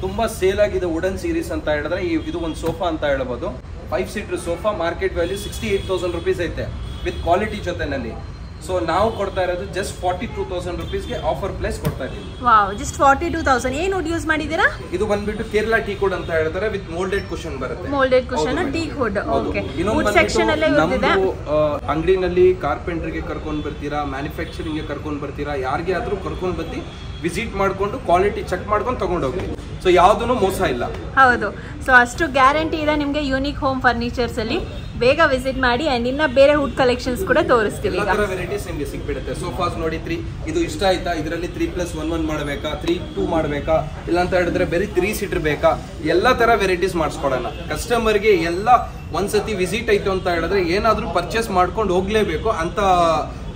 ತುಂಬಾ ಸೇಲ್ ಆಗಿದೆ ವುಡನ್ ಸೀರೀಸ್ ಅಂತ ಹೇಳಿದ್ರೆ ಇದು ಒಂದು ಸೋಫಾ ಅಂತ ಹೇಳ್ಬೋದು. 5 seater sofa market value 68,000 rupees ಐತೆ ವಿತ್ ಕ್ವಾಲಿಟಿ ಜೊತೆನಲ್ಲಿ. ಸೊ ನಾವು ಕೊಡ್ತಾ ಇರೋದು ಜಸ್ಟ್ 42,000 rupees ಗೆ ಆಫರ್ ಪ್ರೈಸ್ ಕೊಡ್ತಾ ಇದೀವಿ. Wow, just 42,000. ಏನು ವುಡ್ ಯೂಸ್ ಮಾಡಿದೀರಾ? ಇದು ಬಂದ್ಬಿಟ್ಟು ಕೇರಳ ಟೀ ಕೋಡ್ ಅಂತ ಹೇಳ್ತಾರೆ, ವಿತ್ ಮೋಲ್ಡೆಡ್ ಕುಷನ್ ಬರುತ್ತೆ. Moulded cushion, T code. Okay. Wood section ಅಲ್ಲೇ ಇರುತ್ತೆ. ಅಂಗಡಿನಲ್ಲಿ ಕಾರ್ಪೆಂಟರ್ ಗೆ ಕರ್ಕೊಂಡು ಬರ್ತೀರಾ, ಮ್ಯಾನುಫ್ಯಾಕ್ಚರಿಂಗ್ ಗೆ ಕರ್ಕೊಂಡು ಬರ್ತೀರಾ, ಯಾರಿಗೆ ಆದ್ರೂ ಕರ್ಕೊಂಡು ಬಂದು ವಿಸಿಟ್ ಮಾಡ್ಕೊಂಡು ಕ್ವಾಲಿಟಿ ಚೆಕ್ ಮಾಡ್ಕೊಂಡು ತಗೊಂಡು ಹೋಗಿ. ಸೊ ಯಾವ್ದೂ ಮೋಸ ಇಲ್ಲ. ಹೌದು. ಸೊ ಅಷ್ಟು ಗ್ಯಾರಂಟಿ ಇದೆ ನಿಮ್ಗೆ ಯೂನಿಕ್ ಹೋಮ್ ಫರ್ನಿಚರ್ಸ್ ಅಲ್ಲಿ. ಬೇಗ ವಿಸಿಟ್ ಮಾಡಿ. ಅಂಡ್ ಇನ್ನ ಬೇರೆ ವುಡ್ ಕಲೆಕ್ಷನ್ಸ್ ಕೂಡ ತೋರಿಸ್ತೀವಿ. ಎಲ್ಲ ತರ ವೆರೈಟೀಸ್ ನಿಮಗೆ ಸಿಕ್ಬಿಡುತ್ತೆ. ಸೋಫಾಸ್ ನೋಡಿ, ಇದು ಇಷ್ಟ ಆಯ್ತಾ? ಇದರಲ್ಲಿ 3+1 ಮಾಡಬೇಕಾ, 3-2 ಮಾಡಬೇಕಾ, ಇಲ್ಲ ಅಂತ ಹೇಳಿದ್ರೆ ಬೇರೆ 3 ಸೀಟರ್ ಬೇಕಾ, ಎಲ್ಲ ತರ ವೆರೈಟೀಸ್ ಮಾಡಿಸ್ಕೊಡೋಣ. ಕಸ್ಟಮರ್ಗೆ ಎಲ್ಲ ಒಂದ್ಸತಿ ವಿಸಿಟ್ ಆಯ್ತು ಅಂತ ಹೇಳಿದ್ರೆ ಏನಾದ್ರೂ ಪರ್ಚೇಸ್ ಮಾಡ್ಕೊಂಡು ಹೋಗ್ಲೇಬೇಕು ಅಂತ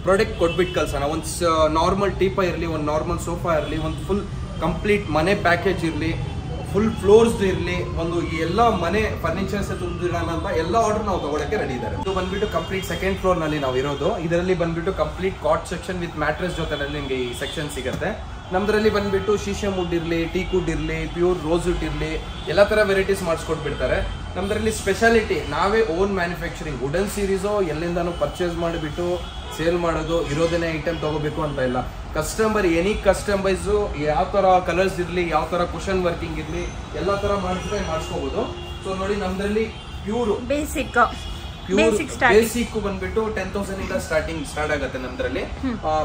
ಪ್ರಾಡಕ್ಟ್ ಕೊಟ್ಬಿಟ್ಟು ಕಳ್ಸೋಣ. ಒಂದು ನಾರ್ಮಲ್ ಟೀಪಾ ಇರಲಿ, ಒಂದು ನಾರ್ಮಲ್ ಸೋಫಾ ಇರಲಿ, ಒಂದು ಫುಲ್ ಕಂಪ್ಲೀಟ್ ಮನೆ ಪ್ಯಾಕೇಜ್ ಇರಲಿ, ಫುಲ್ ಫ್ಲೋರ್ಸ್ ಇರಲಿ, ಒಂದು ಎಲ್ಲ ಮನೆ ಫರ್ನಿಚರ್ಸ್ ತುಂಬಿಡೋಣ ಅಂತ ಎಲ್ಲ ಆರ್ಡರ್ ನಾವು ತಗೊಳಕ್ಕೆ ರೆಡಿ ಇದ್ದಾರೆ. ಇದು ಬಂದ್ಬಿಟ್ಟು ಕಂಪ್ಲೀಟ್ 2nd ಫ್ಲೋರ್ ನಲ್ಲಿ ನಾವು ಇರೋದು. ಇದರಲ್ಲಿ ಬಂದ್ಬಿಟ್ಟು complete cot section with mattress ಜೊತೆನಲ್ಲಿ ನಿಮಗೆ ಈ ಸೆಕ್ಷನ್ ಸಿಗುತ್ತೆ. ನಮ್ದ್ರಲ್ಲಿ ಬಂದ್ಬಿಟ್ಟು ಶೀಶಮ್ ವುಡ್ ಇರಲಿ, ಟೀಕ್ ವುಡ್ ಇರಲಿ, ಪ್ಯೂರ್ ರೋಸ್ ವುಡ್ ಇರಲಿ, ಎಲ್ಲ ತರ ವೆರೈಟೀಸ್ ಮಾಡಿಸ್ಕೊಟ್ಬಿಡ್ತಾರೆ. ನಮ್ದ್ರಲ್ಲಿ ಸ್ಪೆಷಾಲಿಟಿ ನಾವೇ ಓನ್ ಮ್ಯಾನುಫ್ಯಾಕ್ಚರಿಂಗ್. ವುಡನ್ ಸೀರೀಸು ಎಲ್ಲಿಂದಾನು ಪರ್ಚೇಸ್ ಮಾಡಿಬಿಟ್ಟು ಸೇಲ್ ಮಾಡೋದು, ಇರೋದನ್ನೇ ಐಟಮ್ ತಗೋಬೇಕು ಅಂತ ಇಲ್ಲ. ಕಸ್ಟಮರ್ ಎನಿ ಕಸ್ಟಮೈಸು ಯಾವ ತರ ಕಲರ್ಸ್ ಇರಲಿ, ಯಾವ ತರ ಕುಷನ್ ವರ್ಕಿಂಗ್ ಇರಲಿ, ಎಲ್ಲ ತರ ಮಾಡಿಸ್ಕೋಬಹುದು. ಸೊ ನೋಡಿ ನಮ್ದ್ರಲ್ಲಿ ಬೇಸಿಕ್ ಬಂದ್ಬಿಟ್ಟು 10,000 ಇಂದ ಸ್ಟಾರ್ಟ್ ಆಗುತ್ತೆ ನಮ್ದ್ರಲ್ಲಿ.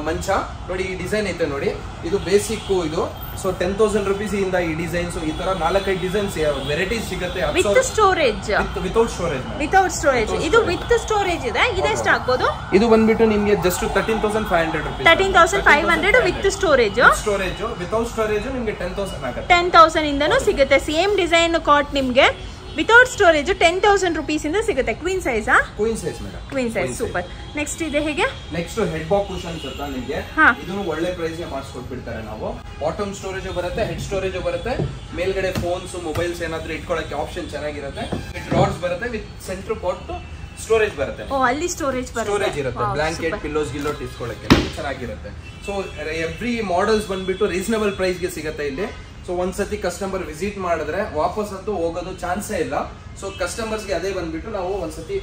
ಮಂಚ ನೋಡಿ, ಈ ಡಿಸೈನ್ ಐತೆ ನೋಡಿ, ಇದು ಬೇಸಿಕ್ ಇದು. ಸೊ 10,000 rupees ಇಂದ ಈ ಡಿಸೈನ್ಸ್, ಈ ತರ 4-5 ಡಿಸೈನ್ಸ್ ವೆರೈಟೀಸ್ ಸಿಗುತ್ತೆ. With storage, without storage. ಇದು ವಿತ್ ಸ್ಟೋರೇಜ್ ಇದೆ. ಇದೆಷ್ಟು ಆಗ್ಬೋದು? ಇದು ಬಂದ್ಬಿಟ್ಟು ನಿಮ್ಗೆ just 13,500 rupees. 13,500 with storage. Without storage ನಿಮ್ಗೆ 10,000 ಆಗುತ್ತೆ. 10,000 ಇಂದನೂ ಸಿಗುತ್ತೆ. ಸೇಮ್ ಡಿಸೈನ್ ಕಾಟ್ ನಿಮ್ಗೆ ವಿತೌಟ್ ಸ್ಟೋರೇಜ್ 10,000 rupees ಇಂದ ಸಿಗುತ್ತೆ. Queen size? Queen size madam. Queen size super. Next ಇದೆ ಹೇಗೆ? ನೆಕ್ಸ್ಟ್ ಹೆಡ್ ಬಾಕ್ಸ್ ಕುಶನ್ಸ್ ಅಂತ ನಿಮಗೆ ಇದನ್ನು ಒಳ್ಳೆ ಪ್ರೈಸ್ ಗೆ ಮಾಡಿಸ್ಕೊಟ್ಬಿಡ್ತಾರೆ ನಾವು. ಬಾಟಮ್ ಸ್ಟೋರೇಜ್ ಬರುತ್ತೆ, ಹೆಡ್ ಸ್ಟೋರೇಜ್ ಬರುತ್ತೆ, ಮೇಲ್ಗಡೆ ಫೋನ್ಸ್ ಮೊಬೈಲ್ಸ್ ಏನಾದ್ರೂ ಇಟ್ಕೊಳ್ಳೋಕೆ ಆಪ್ಷನ್ ಚೆನ್ನಾಗಿರುತ್ತೆ. ವಿತ್ ರಾಡ್ಸ್ ಬರುತ್ತೆ, ವಿತ್ ಸೆಂಟರ್ ಪಾಟ್ ಸ್ಟೋರೇಜ್ ಬರುತ್ತೆ. ಅಲ್ಲಿ ಸ್ಟೋರೇಜ್ ಇರುತ್ತೆ. ಬ್ಲಾಂಕೆಟ್, ಪಿಲ್ಲೋಸ್ ಗಿಲ್ಲೋಟ್ ಇಟ್ಕೊಳ್ಳೋಕೆ ಚೆನ್ನಾಗಿರುತ್ತೆ. ಸೊ ಎವ್ರಿ ಮಾಡೆಲ್ಸ್ ಬಂದ್ಬಿಟ್ಟು ರೀಸನಬಲ್ ಪ್ರೈಸ್ ಗೆ ಸಿಗುತ್ತೆ ಇಲ್ಲಿ. ಸೊ ಒಂದ್ಸತಿ ಕಸ್ಟಮರ್ ವಿಸಿಟ್ ಮಾಡಿದ್ರೆ ವಾಪಸ್ ಅಂತೂ ಹೋಗೋದು ಚಾನ್ಸೇ ಇಲ್ಲ. ಸೊ ಕಸ್ಟಮರ್ಸ್ಗೆ ಅದೇ ಬಂದ್ಬಿಟ್ಟು ನಾವು ಒಂದ್ಸತಿ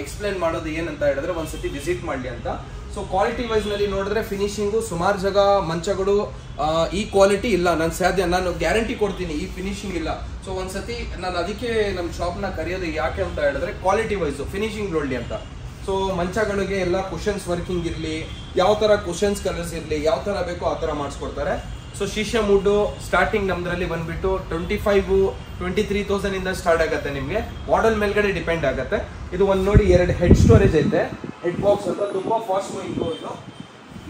ಎಕ್ಸ್ಪ್ಲೈನ್ ಮಾಡೋದು ಏನಂತ ಹೇಳಿದ್ರೆ ಒಂದ್ಸತಿ ವಿಸಿಟ್ ಮಾಡ್ಲಿ ಅಂತ. ಸೊ ಕ್ವಾಲಿಟಿ ವೈಸ್ ನಲ್ಲಿ ನೋಡಿದ್ರೆ ಫಿನಿಶಿಂಗು ಸುಮಾರು ಜಾಗ ಮಂಚಗಳು ಈ ಕ್ವಾಲಿಟಿ ಇಲ್ಲ. ನಾನು ಗ್ಯಾರಂಟಿ ಕೊಡ್ತೀನಿ, ಈ ಫಿನಿಶಿಂಗ್ ಇಲ್ಲ. ಸೊ ಒಂದ್ಸತಿ ನಾನು ಅದಕ್ಕೆ ನಮ್ಮ ಶಾಪ್ ನ ಕರೆಯೋದು ಯಾಕೆ ಅಂತ ಹೇಳಿದ್ರೆ ಕ್ವಾಲಿಟಿ ವೈಸ್ ಫಿನಿಶಿಂಗ್ ನೋಡ್ಲಿ ಅಂತ. ಸೊ ಮಂಚಗಳಿಗೆ ಎಲ್ಲ ಕುಶನ್ಸ್ ವರ್ಕಿಂಗ್ ಇರ್ಲಿ, ಯಾವ ತರ ಕುಶನ್ಸ್ ಕಲರ್ಸ್ ಇರ್ಲಿ, ಯಾವ ತರ ಬೇಕೋ ಆ ತರ ಮಾಡಿಸ್ಕೊಡ್ತಾರೆ. ಸೊ ಶಿಶಮ್ ವುಡ್ ಸ್ಟಾರ್ಟಿಂಗ್ ನಮ್ದ್ರಲ್ಲಿ ಬಂದ್ಬಿಟ್ಟು 25,000-23,000 ಇಂದ ಸ್ಟಾರ್ಟ್ ಆಗುತ್ತೆ. ನಿಮ್ಗೆ ಮಾಡೆಲ್ ಮೇಲ್ಗಡೆ ಡಿಪೆಂಡ್ ಆಗುತ್ತೆ. ಇದು ಒಂದು ನೋಡಿ, 2 ಹೆಡ್ ಸ್ಟೋರೇಜ್ ಐತೆ. ಹೆಡ್ ಬಾಕ್ಸ್ ಅಂತ ತುಂಬಾ ಫಾಸ್ಟ್ ಮೂವಿಂಗ್ ಇದು.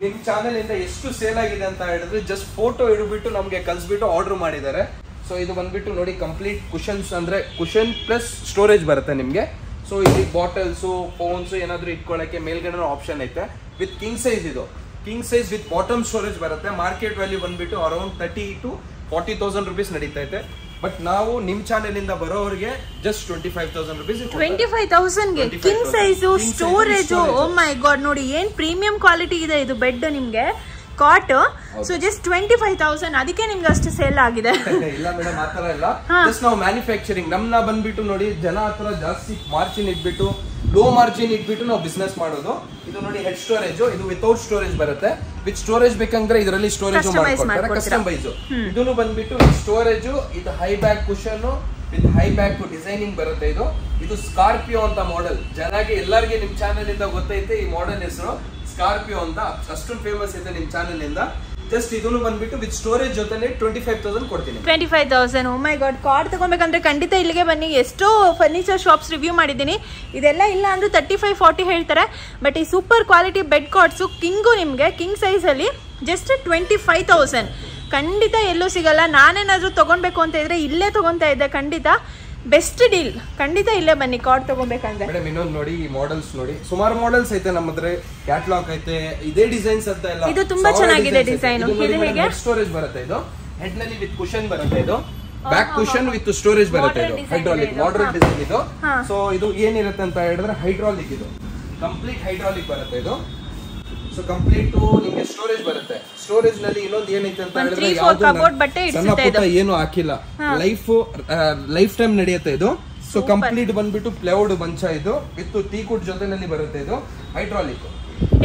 ನಿಮ್ ಚಾನೆಲ್ ಇಂದ ಎಷ್ಟು ಸೇಲ್ ಆಗಿದೆ ಅಂತ ಹೇಳಿದ್ರೆ ಜಸ್ಟ್ ಫೋಟೋ ಇಡ್ಬಿಟ್ಟು ನಮ್ಗೆ ಕಲ್ಸ್ಬಿಟ್ಟು ಆರ್ಡರ್ ಮಾಡಿದ್ದಾರೆ. ಸೊ ಇದು ಬಂದ್ಬಿಟ್ಟು ನೋಡಿ ಕಂಪ್ಲೀಟ್ ಕುಶನ್ಸ್, ಅಂದ್ರೆ ಕುಶನ್ ಪ್ಲಸ್ ಸ್ಟೋರೇಜ್ ಬರುತ್ತೆ ನಿಮ್ಗೆ. ಸೊ ಇಲ್ಲಿ ಬಾಟಲ್ಸ್, ಫೋನ್ಸ್ ಏನಾದ್ರು ಇಟ್ಕೊಳ್ಳಕ್ಕೆ ಮೇಲ್ಗಡೆ ಆಪ್ಷನ್ ಐತೆ. ವಿತ್ ಕಿಂಗ್ ಸೈಜ್ ಇದು. King size with bottom storage ಬರುತ್ತೆ. ಮಾರ್ಕೆಟ್ ವ್ಯಾಲ್ಯೂ ಬಂದ್ಬಿಟ್ಟು ಅರೌಂಡ್ 30,000-40,000 rupees ನಡೀತಾ ಇದೆ. ಬಟ್ ನಾವು ನಿಮ್ ಚಾನೆಲ್ ಇಂದ ಬರೋರಿಗೆ ಜಸ್ಟ್ 25,000 rupees. 25,000 ಗೆ king size storage. O my god, ನೋಡಿ ಏನ್ ಪ್ರೀಮಿಯಂ ಕ್ವಾಲಿಟಿ ಇದೆ ಇದು ಬೆಡ್ ನಿಮ್ಗೆ ಕಾಟ್. ಸೊ ಜಸ್ಟ್ 25,000, ಅದಕ್ಕೆ ನಿಮ್ಗೆ ಅಷ್ಟು ಸೇಲ್ ಆಗಿದೆ. ಇಲ್ಲ ಮೇಡಮ್, ಆತರ ಇಲ್ಲ. ಜಸ್ಟ್ ನಾವು ಮ್ಯಾನುಫ್ಯಾಕ್ಚರಿಂಗ್ ನಮ್ನ ಬಂದ್ಬಿಟ್ಟು ನೋಡಿ ಜನ ಹತ್ರ ಜಾಸ್ತಿ ಮಾರ್ಜಿನ್ ಇಟ್ಬಿಟ್ಟು, ಲೋ ಮಾರ್ಜಿನ್ ಇಟ್ಬಿಟ್ಟು ನಾವು ಬಿಸ್ನೆಸ್ ಮಾಡೋದು. ಇದು ನೋಡಿ ಹೆಡ್ ಸ್ಟೋರೇಜ್, ಇದು ವಿತೌಟ್ ಸ್ಟೋರೇಜ್ ಬರುತ್ತೆ. ವಿತ್ ಸ್ಟೋರೇಜ್ ಬೇಕಂದ್ರೆ ಇದರಲ್ಲಿ ಸ್ಟೋರೇಜ್ ಮಾಡ್ಕೊಡ್ತಾರೆ, ಕಸ್ಟಮೈಸ್. ಇದನ್ನು ಬಂದ್ಬಿಟ್ಟು ಸ್ಟೋರೇಜ್, ಇದು high back cushion with high back designing ಬರುತ್ತೆ. ಇದು ಸ್ಕಾರ್ಪಿಯೋ ಅಂತ ಮಾಡೆಲ್. ಜನಗೆ ಎಲ್ಲರಿಗೆ ನಿಮ್ ಚಾನೆಲ್ ಇಂದ ಗೊತ್ತೈತೆ ಈ ಮಾಡೆಲ್ ಹೆಸರು ಸ್ಕಾರ್ಪಿಯೋ ಅಂತ. ಅಷ್ಟೊಂದು ಫೇಮಸ್ ಇದೆ ನಿಮ್ ಚಾನೆಲ್ ಇಂದ. ಜಸ್ಟ್ ಇದನ್ನು ಬಂದ್ಬಿಟ್ಟು ವಿತ್ ಸ್ಟೋರೇಜ್ ಜೊತೆನೆ 25,000 ಕೊಡ್ತೀನಿ. 25,000. ಓ ಮೈ ಗಾಡ್, ಕಾರ್ಡ್ ತಗೋಬೇಕಂದ್ರೆ ಖಂಡಿತ ಇಲ್ಲಿಗೆ ಬನ್ನಿ. ಎಷ್ಟೋ ಫರ್ನಿಚರ್ ಶಾಪ್ಸ್ ರಿವ್ಯೂ ಮಾಡಿದ್ದೀನಿ, ಇದೆಲ್ಲ ಇಲ್ಲ ಅಂದ್ರೆ 35-40 ಹೇಳ್ತಾರೆ. ಬಟ್ ಈ super quality bed cards king ನಿಮಗೆ ಕಿಂಗ್ ಸೈಜಲ್ಲಿ ಜಸ್ಟ್ 25,000. ಖಂಡಿತ ಎಲ್ಲೂ ಸಿಗಲ್ಲ. ನಾನೇನಾದ್ರೂ ತಗೊಳ್ಬೇಕು ಅಂತ ಇದ್ರೆ ಇಲ್ಲೇ ತಗೊಂತಾ ಇದ್ದೆ. ಖಂಡಿತ ಬೆಸ್ಟ್ ಡೀಲ್. ಖಂಡಿತ ಇಲ್ಲೇ ಬನ್ನಿ ಕಾರ್ಡ್ ತಗೋಬೇಕಂದ್ರೆ. ಮೇಡಮ್ ಇನ್ನೊಂದು ನೋಡಿ, ಈ ಮಾಡೆಲ್ಸ್ ನೋಡಿ, ಸುಮಾರು ಮಾಡೆಲ್ಸ್ ಐತೆ ನಮ್ಮ ಹತ್ರ. ಕ್ಯಾಟಲಾಗ್ ಐತೆ, ಇದೇ ಡಿಸೈನ್ಸ್ ಅಂತ ಎಲ್ಲ. ಇದು ತುಂಬಾ ಚೆನ್ನಾಗಿದೆ ಡಿಸೈನ್. ಇದು ಹೇಗೆ ಸ್ಟೋರೇಜ್ ಬರುತ್ತೆ. ಇದು ಹೆಡ್ ನಲ್ಲಿ ವಿತ್ ಕುಶನ್ ಬರುತ್ತೆ. ಇದು ಬ್ಯಾಕ್ ಕುಶನ್ ವಿತ್ ಸ್ಟೋರೇಜ್ ಬರುತ್ತೆ. ಇದು ಹೈಡ್ರಾಲಿಕ್ ಮಾಡರ್ನ್ ಡಿಸೈನ್ ಇದು. ಸೊ ಇದು ಏನಿರುತ್ತೆ ಅಂತ ಹೇಳಿದ್ರೆ ಹೈಡ್ರಾಲಿಕ್, ಇದು ಕಂಪ್ಲೀಟ್ ಹೈಡ್ರಾಲಿಕ್ ಬರುತ್ತೆ ಇದು. ಸೊ ಕಂಪ್ಲೀಟ್ ನಿಮಗೆ ಸ್ಟೋರೇಜ್ ಬರುತ್ತೆ. ಸ್ಟೋರೇಜ್ ನಲ್ಲಿ ಇನ್ನೊಂದು ಏನೈತೆ ಅಂತ ಹೇಳಿದ್ರೆ ಸಣ್ಣ ಪುಟ್ಟ ಏನು ಹಾಕಿಲ್ಲ, ಲೈಫ್ ಟೈಮ್ ನಡೆಯುತ್ತೆ ಇದು. ಸೊ ಕಂಪ್ಲೀಟ್ ಬಂದ್ಬಿಟ್ಟು ಪ್ಲೈವುಡ್ ಮಂಚ ಇದು, ವಿತ್ ಟೀಕುಡ್ ಜೊತೆನಲ್ಲಿ ಬರುತ್ತೆ. ಇದು ಹೈಡ್ರಾಲಿಕ್.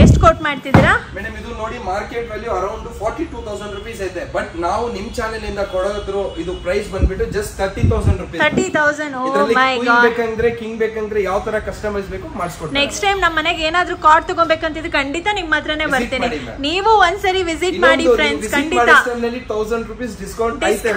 ಎಷ್ಟು ಕೋಟ್ ಮಾಡ್ತಿದ್ದೀರಾ ಮೇಡಮ್? ಇದು ನೋಡಿ ಮಾರ್ಕೆಟ್ ವ್ಯಾಲ್ಯೂ ಅರೌಂಡ್ 42,000 rupees ಐತೆ. ಬಟ್ ನಾವು ನಿಮ್ ಚಾನೆಲ್ ಇಂದ ಕೊಡೋದ್ರು ಇದು ಪ್ರೈಸ್ ಬಂದ್ಬಿಟ್ಟು just 30,000 rupees. 30,000. O my god. ಬೇಕಂದ್ರೆ ಕಿಂಗ್ ಬೇಕಂದ್ರೆ ಯಾವ ತರ ಕಸ್ಟಮೈಸ್ ಬೇಕು ಮಾಡಿಸ್ಕೊಡ್ತೀನಿ. ನೆಕ್ಸ್ಟ್ ಟೈಮ್ ನಮ್ಮ ಮನೆಗೆ ಏನಾದ್ರೂ ಕಾರ್ಡ್ ತಗೋಬೇಕಂತಿದ್ರೆ ಖಂಡಿತ ನಿಮ್ಮ ಹತ್ರನೇ ಬರ್ತೀನಿ. ನೀವು ಒಂದ್ಸರಿ ವಿಸಿಟ್ ಮಾಡಿ ಫ್ರೆಂಡ್ಸ್. ಖಂಡಿತ 1,000 rupees ಡಿಸ್ಕೌಂಟ್ ಐತೆ.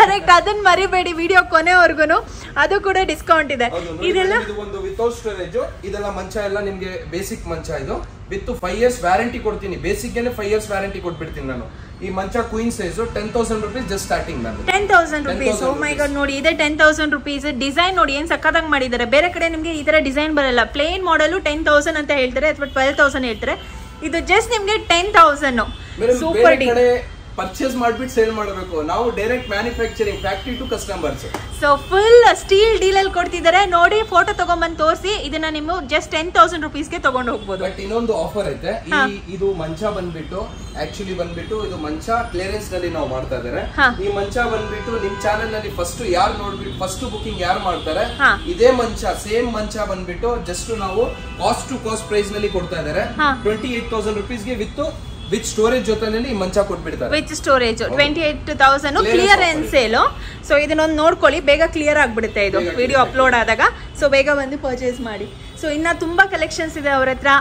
ಕರೆಕ್ಟ್, ಅದನ್ನ ಮರಿಬೇಡಿ. ವಿಡಿಯೋ ಕೊನೆವರೆಗೂ ಅದು ಕೂಡ ಡಿಸ್ಕೌಂಟ್ ಇದೆ. ಇದೆಲ್ಲ ಇದು ಒಂದು ವಿತೌಟ್ ಸ್ಟೋರೇಜ್. ಇದೆಲ್ಲ ಮಂಚ ಎಲ್ಲ ನಿಮ್ಗೆ ಬೇಸಿಕ್ ಮಂಚ. ಇದು ವಿತ್ 5 years ವ್ಯಾರಂಟಿ ಕೊಡ್ತೀನಿ. ಬೇಸಿಕ್ ಗೆ 5 years ವ್ಯಾರಂಟಿ ಕೊಟ್ಬಿಡ್ತೀನಿ ನಾನು. ಈ ಮಂಚ queen size 10,000 rupees just starting ನಾನು. 10,000 rupees. ಓ ಮೈ ಗಾಡ್, ನೋಡಿ ಇದೆ 10,000 rupees. ಡಿಸೈನ್ ನೋಡಿ ಏನ್ ಸಕ್ಕತ್ತಾಗಿ ಮಾಡಿದ್ದಾರೆ. ಬೇರೆ ಕಡೆ ನಿಮ್ಗೆ ಈ ತರ ಡಿಸೈನ್ ಬರಲ್ಲ. ಪ್ಲೇನ್ ಮಾಡೆಲ್ 10,000 ಅಂತ ಹೇಳ್ತಾರೆ ಅಥವಾ 12,000 ಹೇಳ್ತಾರೆ. ಇದು ಜಸ್ಟ್ ನಿಮ್ಗೆ 10,000. Super deal. ಪರ್ಚೇಸ್ ಮಾಡ್ಬಿಟ್ಟು ಸೇಲ್ ಮಾಡಬೇಕು. ನಾವು direct manufacturing, factory to customers. So full steal deal ಅಲ್ಲಿ ಕೊಡ್ತಿದ್ದಾರೆ. ನೋಡಿ ಫೋಟೋ ತಗೊಂಡ್ಬಂದು ತೋರಿಸಿ. ಇದನ್ನ ನೀವು ಜಸ್ಟ್ 10,000 rupees ಗೆ ತಗೊಂಡು ಹೋಗ್ಬೋದು. ಬಟ್ ಇನ್ನೊಂದು ಆಫರ್ ಐತೆ. ಇದು ಮಂಚ ಬಂದ್ಬಿಟ್ಟು ಆಕ್ಚುಲಿ ಬಂದ್ಬಿಟ್ಟು ಇದು ಮಂಚ ಕ್ಲಿಯರೆನ್ಸ್ ನಲ್ಲಿ ನಾವು ಮಾಡ್ತಾ ಇದ್ದಾರೆ. ಈ ಮಂಚ ಬಂದ್ಬಿಟ್ಟು ನಿಮ್ ಚಾನೆಲ್ ನಲ್ಲಿ ಫಸ್ಟ್ ಯಾರು ನೋಡ್ಬಿಟ್ಟು ಫಸ್ಟ್ ಬುಕಿಂಗ್ ಯಾರು ಮಾಡ್ತಾರೆ, ಇದೇ ಮಂಚ ಸೇಮ್ ಮಂಚ ಬಂದ್ಬಿಟ್ಟು ಜಸ್ಟ್ ನಾವು ಕಾಸ್ಟ್ ಟು ಕಾಸ್ಟ್ ಪ್ರೈಸ್ ನಲ್ಲಿ ಕೊಡ್ತಾ ಇದ್ದಾರೆ. 28,000 rupees ಗೆ ವಿತ್ ಸ್ಟೋರೇಜ್ ಜೊತೆನಲ್ಲಿ ಮಂಚ ಕೊಟ್ಬಿಡ್ತಾರೆ. With storage 28,000 clearance sale. So ಇದನ್ನೊಂದು ನೋಡ್ಕೊಳ್ಳಿ, ಬೇಗ ಕ್ಲಿಯರ್ ಆಗ್ಬಿಡುತ್ತೆ ಇದು ವಿಡಿಯೋ ಅಪ್ಲೋಡ್ ಆದಾಗ. ಸೊ ಬೇಗ ಬಂದು ಪರ್ಚೇಸ್ ಮಾಡಿ. ಸೊ ಇನ್ನು ತುಂಬ ಕಲೆಕ್ಷನ್ಸ್ ಇದೆ ಅವ್ರ ಹತ್ರ.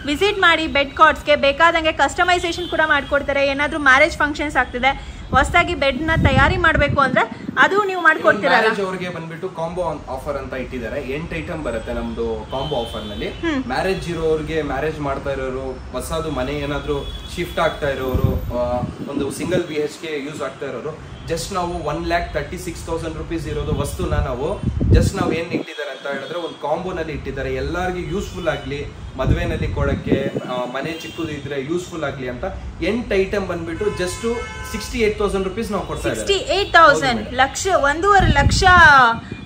ವಿಸಿಟ್ ಮಾಡಿ. ಬೆಡ್ ಕಾರ್ಡ್ಸ್ಗೆ ಬೇಕಾದಂಗೆ ಕಸ್ಟಮೈಸೇಷನ್ ಕೂಡ ಮಾಡಿಕೊಡ್ತಾರೆ. ಏನಾದರೂ ಮ್ಯಾರೇಜ್ ಫಂಕ್ಷನ್ಸ್ ಆಗ್ತಿದೆ, ಹೊಸದಾಗಿ ಬೆಡ್ನ ತಯಾರಿ ಮಾಡಬೇಕು ಅಂದ್ರೆ ಅದು ನೀವು ಮಾಡ್ಕೊಡ್ತೀರಾ? ಅವ್ರಿಗೆ ಬಂದ್ಬಿಟ್ಟು ಕಾಂಬೋ ಆಫರ್ ಅಂತ ಇಟ್ಟಿದ್ದಾರೆ. 8 ಐಟಮ್ ಬರುತ್ತೆ ನಮ್ದು ಕಾಂಬೋ ಆಫರ್ ನಲ್ಲಿ. ಮ್ಯಾರೇಜ್ ಇರೋರಿಗೆ, ಮ್ಯಾರೇಜ್ ಮಾಡ್ತಾ ಇರೋರು, ಹೊಸದು ಮನೆ ಏನಾದ್ರು ಶಿಫ್ಟ್ ಆಗ್ತಾ ಇರೋರು, ಒಂದು ಸಿಂಗಲ್ BHK ಯೂಸ್ ಆಗ್ತಾ ಇರೋರು, ಜಸ್ಟ್ ನಾವು 1,36,000 ರೂಪೀಸ್ ಇರೋದು ವಸ್ತುನ ನಾವು ಜಸ್ಟ್ ನಾವು ಏನ್ ಇಟ್ಟಿದ್ದಾರೆ ಅಂತ ಹೇಳಿದ್ರೆ ಒಂದು ಕಾಂಬೋನಲ್ಲಿ ಇಟ್ಟಿದ್ದಾರೆ. ಎಲ್ಲರಿಗೂ ಯೂಸ್ಫುಲ್ ಆಗ್ಲಿ, ಮದುವೆನಲ್ಲಿ ಕೊಡಕ್ಕೆ, ಮನೆ ಚಿಕ್ಕದಿದ್ರೆ ಯೂಸ್ಫುಲ್ ಆಗ್ಲಿ ಅಂತ 8 ಐಟಮ್ ಬಂದ್ಬಿಟ್ಟು ಜಸ್ಟ್ 68,000 ರೂಪೀಸ್ ನಾವು ಕೊಡ್ತಾ ಇದ್ದೀವಿ. 68,000 ಲಕ್ಷ, 1.5 ಲಕ್ಷ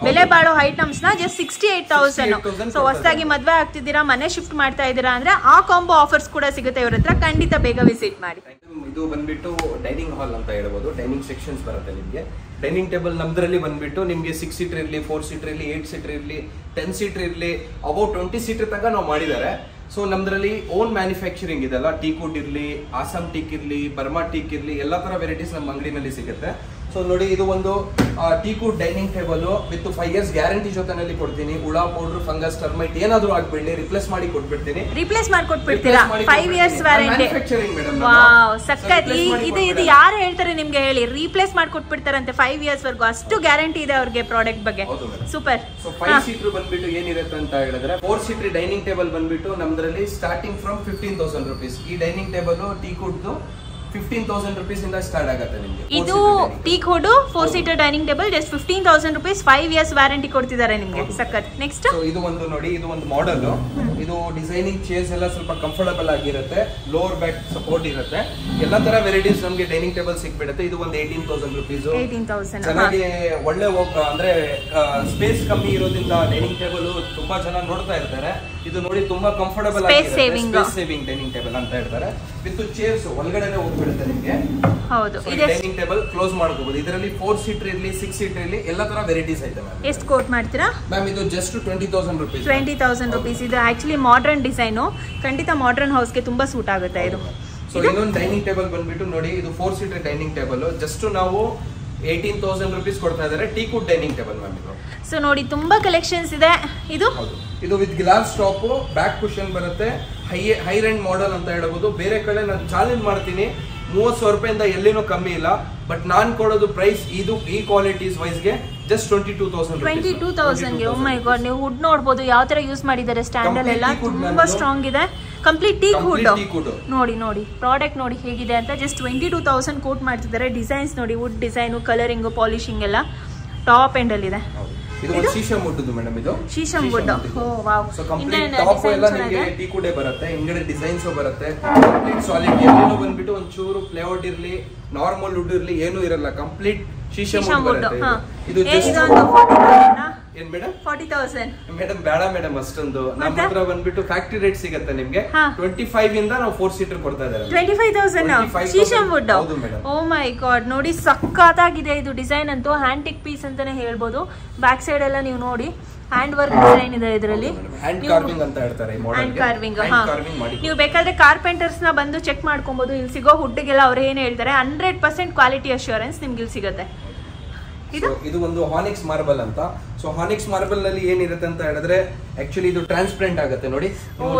ಬೆಲೆ ಬಾಳೋ ಐಟಮ್ಸ್ ನ ಜಸ್ಟ್ 68,000. ಸೊ ಹೊಸದಾಗಿ ಮದ್ವೆ ಆಗ್ತಿದ್ದೀರಾ, ಮನೆ ಶಿಫ್ಟ್ ಮಾಡ್ತಾ ಇದ್ದೀರಾ ಅಂದ್ರೆ ಆ ಕಾಂಬೋ ಆಫರ್ಸ್ ಕೂಡ ಸಿಗುತ್ತೆ ಇವ್ರ ಹತ್ರ. ಖಂಡಿತ ಬೇಗ ವಿಸಿಟ್ ಮಾಡಿ. ಇದು ಬಂದ್ಬಿಟ್ಟು ಡೈನಿಂಗ್ ಹಾಲ್ ಅಂತ ಹೇಳ್ಬೋದು. ಡೈನಿಂಗ್ ಸೆಕ್ಷನ್ಸ್ ಬರುತ್ತೆ ನಿಮಗೆ. ಡೈನಿಂಗ್ ಟೇಬಲ್ ನಮ್ದ್ರಲ್ಲಿ ಬಂದ್ಬಿಟ್ಟು ನಿಮಗೆ 6 ಸೀಟರ್ ಇರಲಿ, 4 ಸೀಟರ್ ಇರಲಿ, 8 ಸೀಟರ್ ಇರಲಿ, 10 ಸೀಟರ್ ಇರಲಿ, ಅಬೌಟ್ 20 ಸೀಟರ್ ತನಕ ನಾವು ಮಾಡಿದ್ದಾರೆ. ಸೊ ನಮ್ದ್ರಲ್ಲಿ ಓನ್ ಮ್ಯಾನುಫ್ಯಾಕ್ಚರಿಂಗ್ ಇದೆಲ್ಲ. ಟೀಕುಡ್ ಇರಲಿ, ಆಸಾಮ್ ಟೀಕ್ ಇರಲಿ, ಬರ್ಮಾ ಟೀಕ್ ಇರಲಿ, ಎಲ್ಲಾ ತರ ವೆರೈಟೀಸ್ ನಮ್ಮ ಅಂಗಡಿನಲ್ಲಿ ಸಿಗುತ್ತೆ. ಸೊ ನೋಡಿ, ಇದು ಒಂದು ಟೀಕುಡ್ dining table with 5 years guarantee ಜೊತೆನಲ್ಲಿ ಕೊಡ್ತೀನಿ. ಹುಳ, ಪೌಡರ್, ಫಂಗಸ್, ಟರ್ಮೈಟ್ ಏನಾದ್ರು ಆಗ್ಬಿಡ್ಲಿ ರಿಪ್ಲೇಸ್ ಮಾಡಿ ಕೊಟ್ಬಿಡ್ತೀನಿ. ರಿಪ್ಲೇಸ್ ಮಾಡ್ಕೊಟ್ಬಿಡ್ತೀರಾ? 5 years ವ್ಯಾರಂಟಿ. ವಾವ್, ಸಕ್ಕತ್. ಇದು ಯಾರು ಹೇಳ್ತಾರೆ ನಿಮ್ಗೆ ಹೇಳಿ? ರಿಪ್ಲೇಸ್ ಮಾಡ್ಕೊಟ್ಬಿಡ್ತಾರಂತೆ 5 years ವರ್ಗೂ. ಅಷ್ಟು ಗ್ಯಾರಂಟಿ ಇದೆ ಅವ್ರಿಗೆ ಪ್ರಾಡಕ್ಟ್ ಬಗ್ಗೆ. ಸೂಪರ್. ಸೊ 5 ಸೀಟರ್ ಬಂದ್ಬಿಟ್ಟು ಏನಿರುತ್ತೆ ಅಂತ ಹೇಳಿದ್ರೆ 4 ಸೀಟರ್ ಡೈನಿಂಗ್ ಟೇಬಲ್ ಬಂದ್ಬಿಟ್ಟು ನಮ್ದ್ರಲ್ಲಿ ಸ್ಟಾರ್ಟಿಂಗ್ ಫ್ರಮ್ 15,000 ರೂಪೀಸ್. ಈ ಡೈನಿಂಗ್ ಟೇಬಲ್ ಟೀಕುಡ್ 15,000 ರೂಪೀಸ್ ಇಂದ ಸ್ಟಾರ್ಟ್ ಆಗುತ್ತೆ ನಿಮಗೆ. ಇದು ಟೀಕುಡ್ 4 seater dining table just 15,000 rupees, 5 years warranty ಕೊಡ್ತಿದ್ದಾರೆ ನಿಮಗೆ. ಸಕ್ಕತ್. ನೆಕ್ಸ್ಟ್ ಇದು ಒಂದು ನೋಡಿ, ಇದು ಒಂದು ಮಾಡೆಲ್. ಇದು ಡಿಸೈನಿಂಗ್ ಚೇರ್ಸ್ ಎಲ್ಲ ಸ್ವಲ್ಪ ಕಂಫರ್ಟಬಲ್ ಆಗಿರುತ್ತೆ, ಲೋವರ್ ಬ್ಯಾಕ್ ಸಪೋರ್ಟ್ ಇರುತ್ತೆ, ಎಲ್ಲಾ ತರ ವೆರೈಟೀಸ್ ನಮಗೆ ಡೈನಿಂಗ್ ಟೇಬಲ್ ಸಿಕ್ಬಿಡುತ್ತೆ. ಇದು ಒಂದು 18,000 ರೂಪೀಸ್. 18,000 ಚೆನ್ನಾಗಿ ಒಳ್ಳೆ ಅಂದ್ರೆ ಸ್ಪೇಸ್ ಕಮ್ಮಿ ಇರೋದ್ರಿಂದ ಡೈನಿಂಗ್ ಟೇಬಲ್ ತುಂಬಾ ಜನ ನೋಡ್ತಾ ಇರ್ತಾರೆ. ಇದು ನೋಡಿ ತುಂಬಾ ಕಂಫರ್ಟಬಲ್ ಆಗಿದೆ, ಸ್ಪೇಸ್ ಸೇವಿಂಗ್ ಡೈನಿಂಗ್ ಟೇಬಲ್ ಅಂತ ಹೇಳ್ತಾರೆ. ವಿತ್ ಚೇರ್ಸ್ ಒಳಗಡೆ ಹೋಗ್ಬಿಡುತ್ತೆ ನಿಮಗೆ. ಹೌದು, ಡೈನಿಂಗ್ ಟೇಬಲ್ ಕ್ಲೋಸ್ ಮಾಡ್ಕೋಬಹುದು. ಇದರಲ್ಲಿ 4 ಸೀಟರ್ ಇರಲಿ, 6 ಸೀಟರ್ ಇರಲಿ, ಎಲ್ಲಾ ತರ ವೆರೈಟೀಸ್ ಐತೆ ಮ್ಯಾಮ್. ಎಷ್ಟು ಕೋಟ್ ಮಾಡ್ತೀರಾ ಮ್ಯಾಮ್? ಇದು ಜಸ್ಟ್ 20,000 ರೂಪೀಸ್. 20,000 ರೂಪೀಸ್. ಇದು ಆಕ್ಚುಲಿ ಮಾಡರ್ನ್ ಡಿಸೈನು, ಖಂಡಿತ ಮಾಡರ್ನ್ ಹೌಸ್ಗೆ ತುಂಬಾ ಸೂಟ್ ಆಗುತ್ತೆ ಇದು. ಸೊ ಇನ್ನೊಂದು ಡೈನಿಂಗ್ ಟೇಬಲ್ ಬಂದ್ಬಿಟ್ಟು ನೋಡಿ, ಇದು 4 ಸೀಟರ್ ಡೈನಿಂಗ್ ಟೇಬಲ್ ಜಸ್ಟ್ ನಾವು 18,000 ರೂಪೀಸ್ ಕೊಡ್ತಾ ಇದ್ದಾರೆ. ಟೀಕುಡ್ ಡೈನಿಂಗ್ ಟೇಬಲ್ ಮ್ಯಾಮ್ ಇದು. ಸೊ ನೋಡಿ, ತುಂಬಾ ಕಲೆಕ್ಷನ್ಸ್ ಇದೆ. ಇದು with glass top, back cushion ಬರುತ್ತೆ, ಹೈ ರೆಂಡ್ ಮಾಡೆಲ್ ಅಂತ ಹೇಳ್ಬೋದು. ಬೇರೆ ಕಡೆ ನಾನು ಚಾಲೆಂಜ್ ಮಾಡ್ತೀನಿ, 30,000 ರೂಪಾಯಿಂದ ಎಲ್ಲಿನೂ ಕಮ್ಮಿ ಇಲ್ಲ. ಬಟ್ ನಾನ್ ಕೊಡೋದು ಪ್ರೈಸ್ ಇದು ಈ ಕ್ವಾಲಿಟೀಸ್ ವೈಸ್ ಗೆ ಜಸ್ಟ್ 22,000. 22,000 ಗೆ. ಓ ಮೈ ಗಾಡ್, ನೀವು ವುಡ್ ನೋಡಬಹುದು ಯಾವ ತರ ಯೂಸ್ ಮಾಡಿದ್ದಾರೆ. ಸ್ಟ್ಯಾಂಡರ್ಡ್ ಎಲ್ಲ ತುಂಬಾ ಸ್ಟ್ರಾಂಗ್ ಇದೆ. Complete teak wood. ನೋಡಿ ಪ್ರಾಡಕ್ಟ್ ನೋಡಿ ಹೇಗಿದೆ ಅಂತ. ಜಸ್ಟ್ 22,000 ಕೋಟ್ ಮಾಡ್ತಿದ್ದಾರೆ. ಡಿಸೈನ್ಸ್ ನೋಡಿ, ವುಡ್ ಡಿಸೈನು, ಕಲರಿಂಗು, ಪಾಲಿಶಿಂಗ್ ಎಲ್ಲ ಟಾಪ್ ಎಂಡ್ ಅಲ್ಲಿ ಇದೆ. ಇದು ಒಂದು ಶೀಶಮ್ ವುಡ್ ಮೇಡಮ್. ಇದು sheesham wood. Oh wow. So complete top ಎಲ್ಲ ನಿಮಗೆ ಟೀಕುಡ್ ಬರುತ್ತೆ, ಹಿಂಗಡೆ ಡಿಸೈನ್ಸ್ ಬರುತ್ತೆ. Complete solid. ಎಲ್ಲೆಲ್ಲೂ ಬಂದ್ಬಿಟ್ಟು ಒಂದು ಚೂರು ಪ್ಲೇಔಟ್ ಇರಲಿ, ನಾರ್ಮಲ್ ವುಡ್ ಇರಲಿ, ಏನೂ ಇರಲ್ಲ. ಕಂಪ್ಲೀಟ್ ಶೀಶಮ್ ವುಡ್ ಬರುತ್ತೆ. ಇದು ಜಸ್ಟ್ ಏನ್ ಮೇಡಮ್? 40,000 ಮೇಡಮ್ ಬೇಡ ಮೇಡಮ್, ಅಷ್ಟೊಂದು ನಮ್ಮ ಹತ್ರ ಬಂದ್ಬಿಟ್ಟು ಫ್ಯಾಕ್ಟರಿ ರೇಟ್ ಸಿಗುತ್ತೆ ನಿಮ್ಗೆ. 25 ಇಂದ ನಾವು 4 ಸೀಟರ್ ಕೊಡ್ತಾ ಇದ್ದಾರೆ. 25,000 sheesham wood. O my god, ನೋಡಿ ಸಕ್ಕತ್ತಾಗಿದೆ ಇದು ಡಿಸೈನ್ ಅಂತೂ. ಹ್ಯಾಂಟಿಕ್ ಪೀಸ್ ಅಂತಾನೆ ಹೇಳ್ಬೋದು. ಬ್ಯಾಕ್ ಸೈಡ್ ಎಲ್ಲ ನೀವು ನೋಡಿ, ಹ್ಯಾಂಡ್ ವರ್ಕ್ ಡಿಸೈನ್ ಇದೆ ಇದರಲ್ಲಿ. ಹ್ಯಾಂಡ್ ಕಾರ್ವಿಂಗ್ ಅಂತ ಹೇಳ್ತಾರೆ ಈ ಮಾಡೆಲ್ ಗೆ. Hand carving. ನೀವು ಬೇಕಾದ್ರೆ ಕಾರ್ಪೆಂಟರ್ಸ್ ನ ಬಂದು ಚೆಕ್ ಮಾಡ್ಕೊಬಹುದು. ಇಲ್ಲಿ ಸಿಗೋ ವುಡ್ಗೆಲ್ಲ ಅವ್ರು ಏನ್ ಹೇಳ್ತಾರೆ 100% ಕ್ವಾಲಿಟಿ ಅಶ್ಯೂರೆನ್ಸ್ ನಿಮ್ಗೆ ಇಲ್ಲಿ ಸಿಗುತ್ತೆ. ಇದು ಒಂದು ಹಾನಿಕ್ಸ್ ಮಾರ್ಬಲ್ ಅಂತ. ಸೊ ಹಾನಿಕ್ಸ್ ಮಾರ್ಬಲ್ ನಲ್ಲಿ ಏನಿರುತ್ತೆ ಅಂತ ಹೇಳಿದ್ರೆ ಆಕ್ಚುಲಿ ಇದು ಟ್ರಾನ್ಸ್ಪರೆಂಟ್ ಆಗುತ್ತೆ. ನೋಡಿ,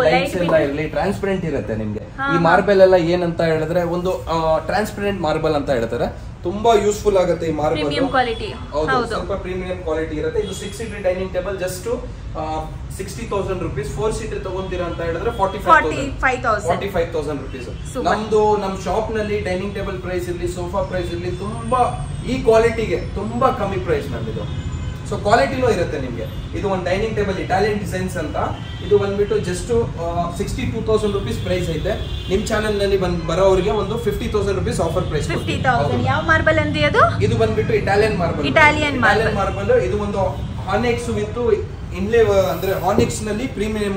ಲೈಟ್ಸ್ ಎಲ್ಲ ಇರಲಿ, ಟ್ರಾನ್ಸ್ಪರೆಂಟ್ ಇರುತ್ತೆ ನಿಮ್ಗೆ. ಈ ಮಾರ್ಬಲ್ ಎಲ್ಲ ಏನಂತ ಹೇಳಿದ್ರೆ ಒಂದು ಟ್ರಾನ್ಸ್ಪರೆಂಟ್ ಮಾರ್ಬಲ್ ಅಂತ ಹೇಳ್ತಾರೆ. ತುಂಬಾ ಯೂಸ್ಫುಲ್ ಆಗುತ್ತೆ ಈ ಮಾರ್ಬಲ್. ಹೌದು, ಸ್ವಲ್ಪ ಪ್ರೀಮಿಯಂ ಕ್ವಾಲಿಟಿ ಇರುತ್ತೆ. ಇದು 6 seater dining table just 60,000 rupees. 4 seater ತಗೊಂತೀರಾ ಅಂತ ಹೇಳಿದ್ರೆ 45,000 ರೂಪೀಸ್. ನಮ್ ಶಾಪ್ ನಲ್ಲಿ ಡೈನಿಂಗ್ ಟೇಬಲ್ ಪ್ರೈಸ್ ಇರ್ಲಿ, ಸೋಫಾ ಪ್ರೈಸ್ ಇರ್ಲಿ, ತುಂಬಾ ಈ ಕ್ವಾಲಿಟಿಗೆ ತುಂಬಾ ಕಮ್ಮಿ ಪ್ರೈಸ್ ಮ್ಯಾಮ್ ಇದು. ಸೊ ಕ್ವಾಲಿಟಿನೂ ಇರುತ್ತೆ ನಿಮ್ಗೆ. ಇದು ಒಂದು ಡೈನಿಂಗ್ ಟೇಬಲ್ ಇಟಾಲಿಯನ್ ಡಿಸೈನ್ಸ್ ಅಂತ. ಇದು ಬಂದ್ಬಿಟ್ಟು ಜಸ್ಟ್ 62,000 ರೂಪೀಸ್ ಪ್ರೈಸ್ ಐತೆ. ನಿಮ್ ಚಾನೆಲ್ ನಲ್ಲಿ ಬರೋರಿಗೆ ಒಂದು 50,000 ರೂಪೀಸ್ ಆಫರ್ ಪ್ರೈಸ್. 50,000. ಯಾವ ಮಾರ್ಬಲ್ ಅಂತ ಇದು? ಇದು ಬಂದ್ಬಿಟ್ಟು ಇಟಾಲಿಯನ್ ಮಾರ್ಬಲ್. Italian marble. ಇದು ಒಂದು ಹಾನಿಕ್ಸ್ ವಿತ್ ಇನ್ಲೇ, ಅಂದ್ರೆ ಹಾನಿಕ್ಸ್ ನಲ್ಲಿ ಪ್ರೀಮಿಯಂ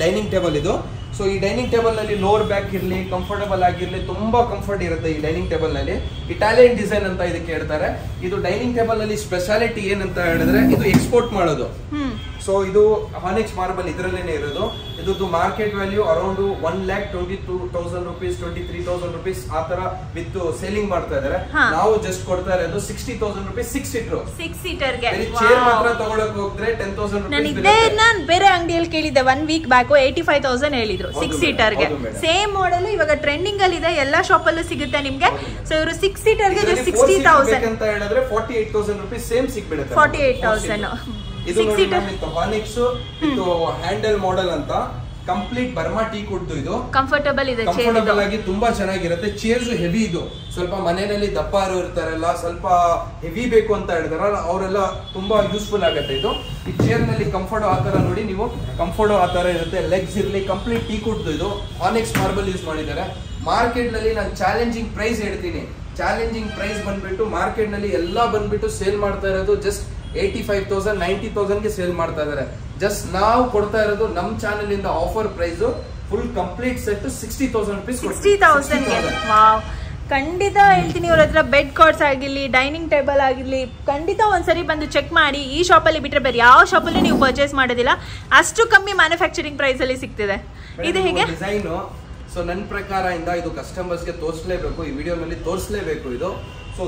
ಡೈನಿಂಗ್ ಟೇಬಲ್ ಇದು. ಸೊ ಈ ಡೈನಿಂಗ್ ಟೇಬಲ್ ನಲ್ಲಿ ಲೋವರ್ ಬ್ಯಾಕ್ ಇರಲಿ, ಕಂಫರ್ಟಬಲ್ ಆಗಿರ್ಲಿ, ತುಂಬಾ ಕಂಫರ್ಟ್ ಇರುತ್ತೆ ಈ ಡೈನಿಂಗ್ ಟೇಬಲ್ ನಲ್ಲಿ. ಇಟಾಲಿಯನ್ ಡಿಸೈನ್ ಅಂತ ಇದಕ್ಕೆ ಹೇಳ್ತಾರೆ. ಇದು ಡೈನಿಂಗ್ ಟೇಬಲ್ ನಲ್ಲಿ ಸ್ಪೆಷಾಲಿಟಿ ಏನಂತ ಹೇಳಿದ್ರೆ ಇದು ಎಕ್ಸ್ಪೋರ್ಟ್ ಮಾಡೋದು. ಸೊ ಇದು ಹಾನೆಕ್ಸ್ ಮಾರ್ಬಲ್ ಇದರಲ್ಲೇನೆ ಇರೋದು. ಇದ್ದು market value around 1,22,000 rupees, 23,000 rupees ಆ ತರ ವಿತ್ ಸೇಲಿಂಗ್ ಮಾಡ್ತಾ ಇದಾರೆ. ನಾವು ಜಸ್ಟ್ ಕೊಡ್ತಾ ಇರೋದು 60,000 rupees 6 ಸೀಟರ್ ಗೆ. ಚೇರ್ ಮಾತ್ರ ತಗೊಳಕ್ ಹೋದ್ರೆ 10,000 rupees. ನಾನು ಇದನ್ನ ಬೇರೆ ಅಂಗಡಿಯಲ್ಲಿ ಕೇಳಿದ್ದೆ 1 week ಬ್ಯಾಕ್ 85,000 ಹೇಳಿದ್ರು 6 ಸೀಟರ್ ಗೆ. ಸೇಮ್ ಮಾಡೆಲ್ ಇವಾಗ ಟ್ರೆಂಡಿಂಗ್ ಅಲ್ಲಿ ಇದೆ, ಎಲ್ಲಾ ಶಾಪ್ ಅಲ್ಲೂ ಸಿಗುತ್ತೆ ನಿಮ್ಗೆ. ಸೊ ಇವರು 6 ಸೀಟರ್ ಗೆ ಜಸ್ಟ್ 60,000 ಅಂತ ಹೇಳಿದ್ರೆ 48,000 rupees ಸೇಮ್ ಸಿಕ್ಬಿಡುತ್ತೆ. 48,000 ಇದು ನೋಡಿ ಹಾನೆಕ್ಸ್ ಇದು ಹ್ಯಾಂಡಲ್ ಮಾಡೆಲ್ ಅಂತ ಕಂಪ್ಲೀಟ್ ಬರ್ಮಾ ಟೀ ಕುಡ್ದು ಇದು ಕಂಫರ್ಟಬಲ್ ಇದೆ, ಕಂಫರ್ಟಬಲ್ ಆಗಿ ತುಂಬಾ ಚೆನ್ನಾಗಿರುತ್ತೆ. ಚೇರ್ಸ್ ಹೆವಿ ಇದು, ಸ್ವಲ್ಪ ಮನೆಯಲ್ಲಿ ದಪ್ಪಾರು ಇರ್ತಾರಲ್ಲ, ಸ್ವಲ್ಪ ಹೆವಿ ಬೇಕು ಅಂತ ಹೇಳಿದಾರಲ್ಲ ಅವರೆಲ್ಲ ತುಂಬಾ ಯೂಸ್ಫುಲ್ ಆಗುತ್ತೆ ಇದು. ಈ ಚೇರ್ ನಲ್ಲಿ ಕಂಫರ್ಟ್ ಆ ತರ ನೋಡಿ ನೀವು, ಕಂಫರ್ಟ್ ಆ ತರ ಇರುತ್ತೆ. ಲೆಗ್ಸ್ ಇರ್ಲಿ, ಕಂಪ್ಲೀಟ್ ಟೀ ಕುಡ್ದು ಇದು ಹಾನೆಕ್ಸ್ ಮಾರ್ಬಲ್ ಯೂಸ್ ಮಾಡಿದ್ದಾರೆ. ಮಾರ್ಕೆಟ್ ನಲ್ಲಿ ನಾನು ಚಾಲೆಂಜಿಂಗ್ ಪ್ರೈಸ್ ಹೇಳ್ತೀನಿ. ಚಾಲೆಂಜಿಂಗ್ ಪ್ರೈಸ್ ಬಂದ್ಬಿಟ್ಟು ಮಾರ್ಕೆಟ್ ನಲ್ಲಿ ಎಲ್ಲಾ ಬಂದ್ಬಿಟ್ಟು ಸೇಲ್ ಮಾಡ್ತಾ ಇರೋದು ಜಸ್ಟ್ 85,000 90,000 ಗೆ ಸೇಲ್ ಮಾಡ್ತಾ ಇದಾರೆ. ಜಸ್ಟ್ ನಾವು ಕೊಡ್ತಾ ಇರೋದು ನಮ್ ಚಾನೆಲ್ ಇಂದ offer price full complete set 60,000 rupees. 60,000 ಗೆ. ವಾವ್, ಖಂಡಿತ ಹೇಳ್ತೀನಿ ಇವ್ರ ಹತ್ರ ಬೆಡ್ ಕಾರ್ಡ್ಸ್ ಆಗಿರ್ಲಿ, ಡೈನಿಂಗ್ ಟೇಬಲ್ ಆಗಿರ್ಲಿ, ಖಂಡಿತ ಒಂದ್ಸರಿ ಬಂದು ಚೆಕ್ ಮಾಡಿ. ಈ ಶಾಪಲ್ಲಿ ಬಿಟ್ಟರೆ ಬೇರೆ ಯಾವ ಶಾಪಲ್ಲಿ ನೀವು ಪರ್ಚೇಸ್ ಮಾಡೋದಿಲ್ಲ, ಅಷ್ಟು ಕಮ್ಮಿ ಮ್ಯಾನುಫ್ಯಾಕ್ಚರಿಂಗ್ ಪ್ರೈಸ್ ಅಲ್ಲಿ ಸಿಗ್ತಿದೆ. ಇದು ಹೇಗೆ ಡಿಸೈನ್? ಸೊ ನನ್ನ ಪ್ರಕಾರ ಇಂದ ಇದು ಕಸ್ಟಮರ್ಸ್ಗೆ ತೋರಿಸಲೇಬೇಕು, ಈ ವಿಡಿಯೋನಲ್ಲಿ ತೋರಿಸಲೇಬೇಕು ಇದು. ಸೊ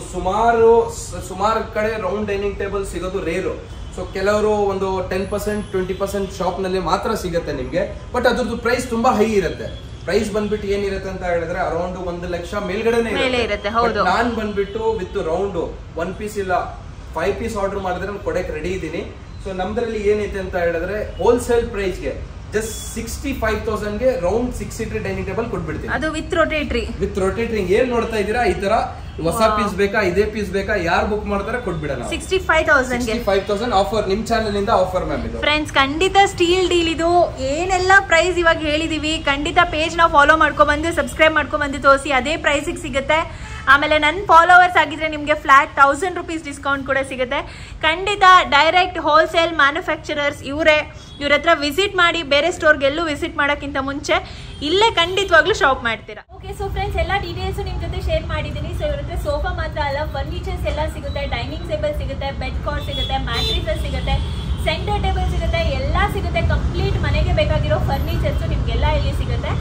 ಸುಮಾರು ಕಡೆ ರೌಂಡ್ ಡೈನಿಂಗ್ ಟೇಬಲ್ ಸಿಗೋದು ರೇರು. ಸೊ ಕೆಲವರು ಒಂದು 10% 20% ಶಾಪ್ ನಲ್ಲಿ ಮಾತ್ರ ಸಿಗುತ್ತೆ ನಿಮ್ಗೆ. ಬಟ್ ಅದ್ರದ್ದು ಪ್ರೈಸ್ ತುಂಬಾ ಹೈ ಇರುತ್ತೆ. ಪ್ರೈಸ್ ಬಂದ್ಬಿಟ್ಟು ಏನಿರುತ್ತೆ ಅಂತ ಹೇಳಿದ್ರೆ ಅರೌಂಡ್ 1 ಲಕ್ಷ ಮೇಲ್ಗಡೆನೆ ಇರುತ್ತೆ. ನಾನ್ ಬಂದ್ಬಿಟ್ಟು ವಿತ್ ರೌಂಡ್ 1 ಪೀಸ್ ಇಲ್ಲ 5 ಪೀಸ್ ಆರ್ಡರ್ ಮಾಡಿದ್ರೆ ನಾನು ಕೊಡಕ್ಕೆ ರೆಡಿ ಇದ್ದೀನಿ. ಸೊ ನಮ್ದ್ರಲ್ಲಿ ಏನೈತೆ ಅಂತ ಹೇಳಿದ್ರೆ ಹೋಲ್ಸೇಲ್ ಪ್ರೈಸ್ಗೆ ಜಸ್ಟ್ 65,000 ಗೆ ರೌಂಡ್ 6 ಸೀಟರ್ ಡೈನಿಂಗ್ ಟೇಬಲ್ ಕೊಟ್ಬಿಡ್ತೀನಿ. ಅದು ವಿತ್ ರೊಟೇಟರಿ. ಏನ್ ನೋಡ್ತಾ ಇದೀರಾ ಈ ತರ ಹೊಸ ಪೀಸ್ ಬೇಕಾ, ಇದೇ ಪೀಸ್ ಬೇಕಾ, ಯಾರು ಬುಕ್ ಮಾಡ್ತಾರೆ ಕೊಟ್ಬಿಡೋಣ. 65,000 ಆಫರ್ ನಿಮ್ ಚಾನೆಲ್ ಇಂದ ಆಫರ್ ಮ್ಯಾಮ್ ಇದು. ಫ್ರೆಂಡ್ಸ್ ಖಂಡಿತ ಸ್ಟೀಲ್ ಡೀಲ್ ಇದು. ಏನೆಲ್ಲ ಪ್ರೈಸ್ ಇವಾಗ ಹೇಳಿದೀವಿ ಖಂಡಿತ ಪೇಜ್ ನ ಫಾಲೋ ಮಾಡ್ಕೊಂಡ್ಬಂದು ಸಬ್ಸ್ಕ್ರೈಬ್ ಮಾಡ್ಕೊಂಡ್ಬಂದು ತೋರಿಸಿ, ಅದೇ ಪ್ರೈಸಿಗೆ ಸಿಗುತ್ತೆ. ಆಮೇಲೆ ನನ್ನ ಫಾಲೋವರ್ಸ್ ಆಗಿದ್ರೆ ನಿಮಗೆ ಫ್ಲಾಟ್ 1000 rupees ಡಿಸ್ಕೌಂಟ್ ಕೂಡ ಸಿಗುತ್ತೆ. ಖಂಡಿತ ಡೈರೆಕ್ಟ್ ಹೋಲ್ಸೇಲ್ ಮ್ಯಾನುಫ್ಯಾಕ್ಚರರ್ಸ್ ಇವ್ರ ಹತ್ರ ವಿಸಿಟ್ ಮಾಡಿ, ಬೇರೆ ಸ್ಟೋರ್ಗೆಲ್ಲೂ ವಿಸಿಟ್ ಮಾಡೋಕ್ಕಿಂತ ಮುಂಚೆ ಇಲ್ಲೇ ಖಂಡಿತವಾಗ್ಲೂ ಶಾಪ್ ಮಾಡ್ತೀರಾ. ಓಕೆ, ಸೊ ಫ್ರೆಂಡ್ಸ್ ಎಲ್ಲ ಡೀಟೇಲ್ಸ್ ನಿಮ್ಮ ಜೊತೆ ಶೇರ್ ಮಾಡಿದ್ದೀನಿ. ಸೊ ಇವ್ರ ಹತ್ರ ಸೋಫಾ ಮಾತ್ರ ಅಲ್ಲ, ಫರ್ನಿಚರ್ಸ್ ಎಲ್ಲ ಸಿಗುತ್ತೆ, ಡೈನಿಂಗ್ ಟೇಬಲ್ ಸಿಗುತ್ತೆ, ಬೆಡ್ ಕಾರ್ಡ್ ಸಿಗುತ್ತೆ, ಮ್ಯಾಟ್ರಿಸಸ್ ಸಿಗುತ್ತೆ, ಸೆಂಟರ್ ಟೇಬಲ್ ಸಿಗುತ್ತೆ, ಎಲ್ಲ ಸಿಗುತ್ತೆ. ಕಂಪ್ಲೀಟ್ ಮನೆಗೆ ಬೇಕಾಗಿರೋ ಫರ್ನಿಚರ್ಸ್ ನಿಮ್ಗೆಲ್ಲ ಇಲ್ಲಿ ಸಿಗುತ್ತೆ.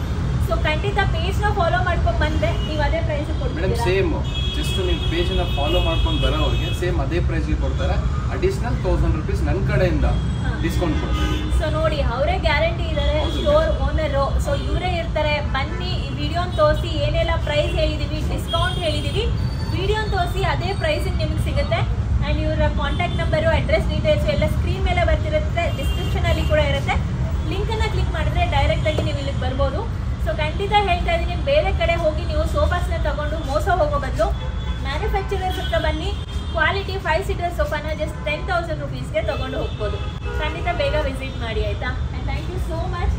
ಸೊ ಖಂಡಿತ ಪೇಜ್ ನ ಫಾಲೋ ಮಾಡ್ಕೊಂಡು ಬಂದ್ರೆ ನೀವು ಅದೇ ಪ್ರೈಸ್ ಕೊಡ್ತೀರಾ. ಸೇಮ್ ಜಸ್ಟ್ ನೀವು ಪೇಜ್ ನ ಫಾಲೋ ಮಾಡ್ಕೊಂಡು ಬರೋರಿಗೆ ಸೇಮ್ ಅದೇ ಪ್ರೈಸ್ ಕೊಡ್ತಾರೆ. ಅಡಿಷನಲ್ 1000 rupees ನನ್ನ ಕಡೆಯಿಂದ ಡಿಸ್ಕೌಂಟ್ ಕೊಡ್ತಾರೆ. ಸೊ ನೋಡಿ, ಅವರೇ ಗ್ಯಾರಂಟಿ ಇದ್ದಾರೆ, ಸ್ಟೋರ್ ಓನರು. ಸೊ ಇವರೇ ಇರ್ತಾರೆ. ಬನ್ನಿ, ಈ ವಿಡಿಯೋನ ತೋರಿಸಿ ಏನೆಲ್ಲ ಪ್ರೈಸ್ ಹೇಳಿದೀವಿ, ಡಿಸ್ಕೌಂಟ್ ಹೇಳಿದೀವಿ, ವಿಡಿಯೋನ ತೋರಿಸಿ ಅದೇ ಪ್ರೈಸಿಗೆ ನಿಮಗೆ ಸಿಗುತ್ತೆ. ಆ್ಯಂಡ್ ಇವರ ಕಾಂಟ್ಯಾಕ್ಟ್ ನಂಬರು, ಅಡ್ರೆಸ್ ಡೀಟೇಲ್ಸು ಎಲ್ಲ ಸ್ಕ್ರೀನ್ ಮೇಲೆ ಬರ್ತಿರುತ್ತೆ, ಡಿಸ್ಕ್ರಿಪ್ಷನಲ್ಲಿ ಕೂಡ ಇರುತ್ತೆ. ಲಿಂಕನ್ನು ಕ್ಲಿಕ್ ಮಾಡಿದ್ರೆ ಡೈರೆಕ್ಟಾಗಿ ನೀವು ಇಲ್ಲಿಗೆ ಬರ್ಬೋದು. ಸೊ ಖಂಡಿತ ಹೇಳ್ತಾ ಇದ್ದೀನಿ, ಬೇರೆ ಕಡೆ ಹೋಗಿ ನೀವು ಸೋಫಾಸ್ನ ತಗೊಂಡು ಮೋಸ ಹೋಗೋ ಬದಲು ಮ್ಯಾನುಫ್ಯಾಕ್ಚರರ್ಸ್ ಹತ್ರ ಬನ್ನಿ, ಕ್ವಾಲಿಟಿ 5 ಸೀಟರ್ ಸೋಫಾನ ಜಸ್ಟ್ 10,000 rupeesಗೆ ತಗೊಂಡು ಹೋಗ್ಬೋದು. ಖಂಡಿತ ಬೇಗ ವಿಸಿಟ್ ಮಾಡಿ ಆಯಿತಾ. And thank you so much.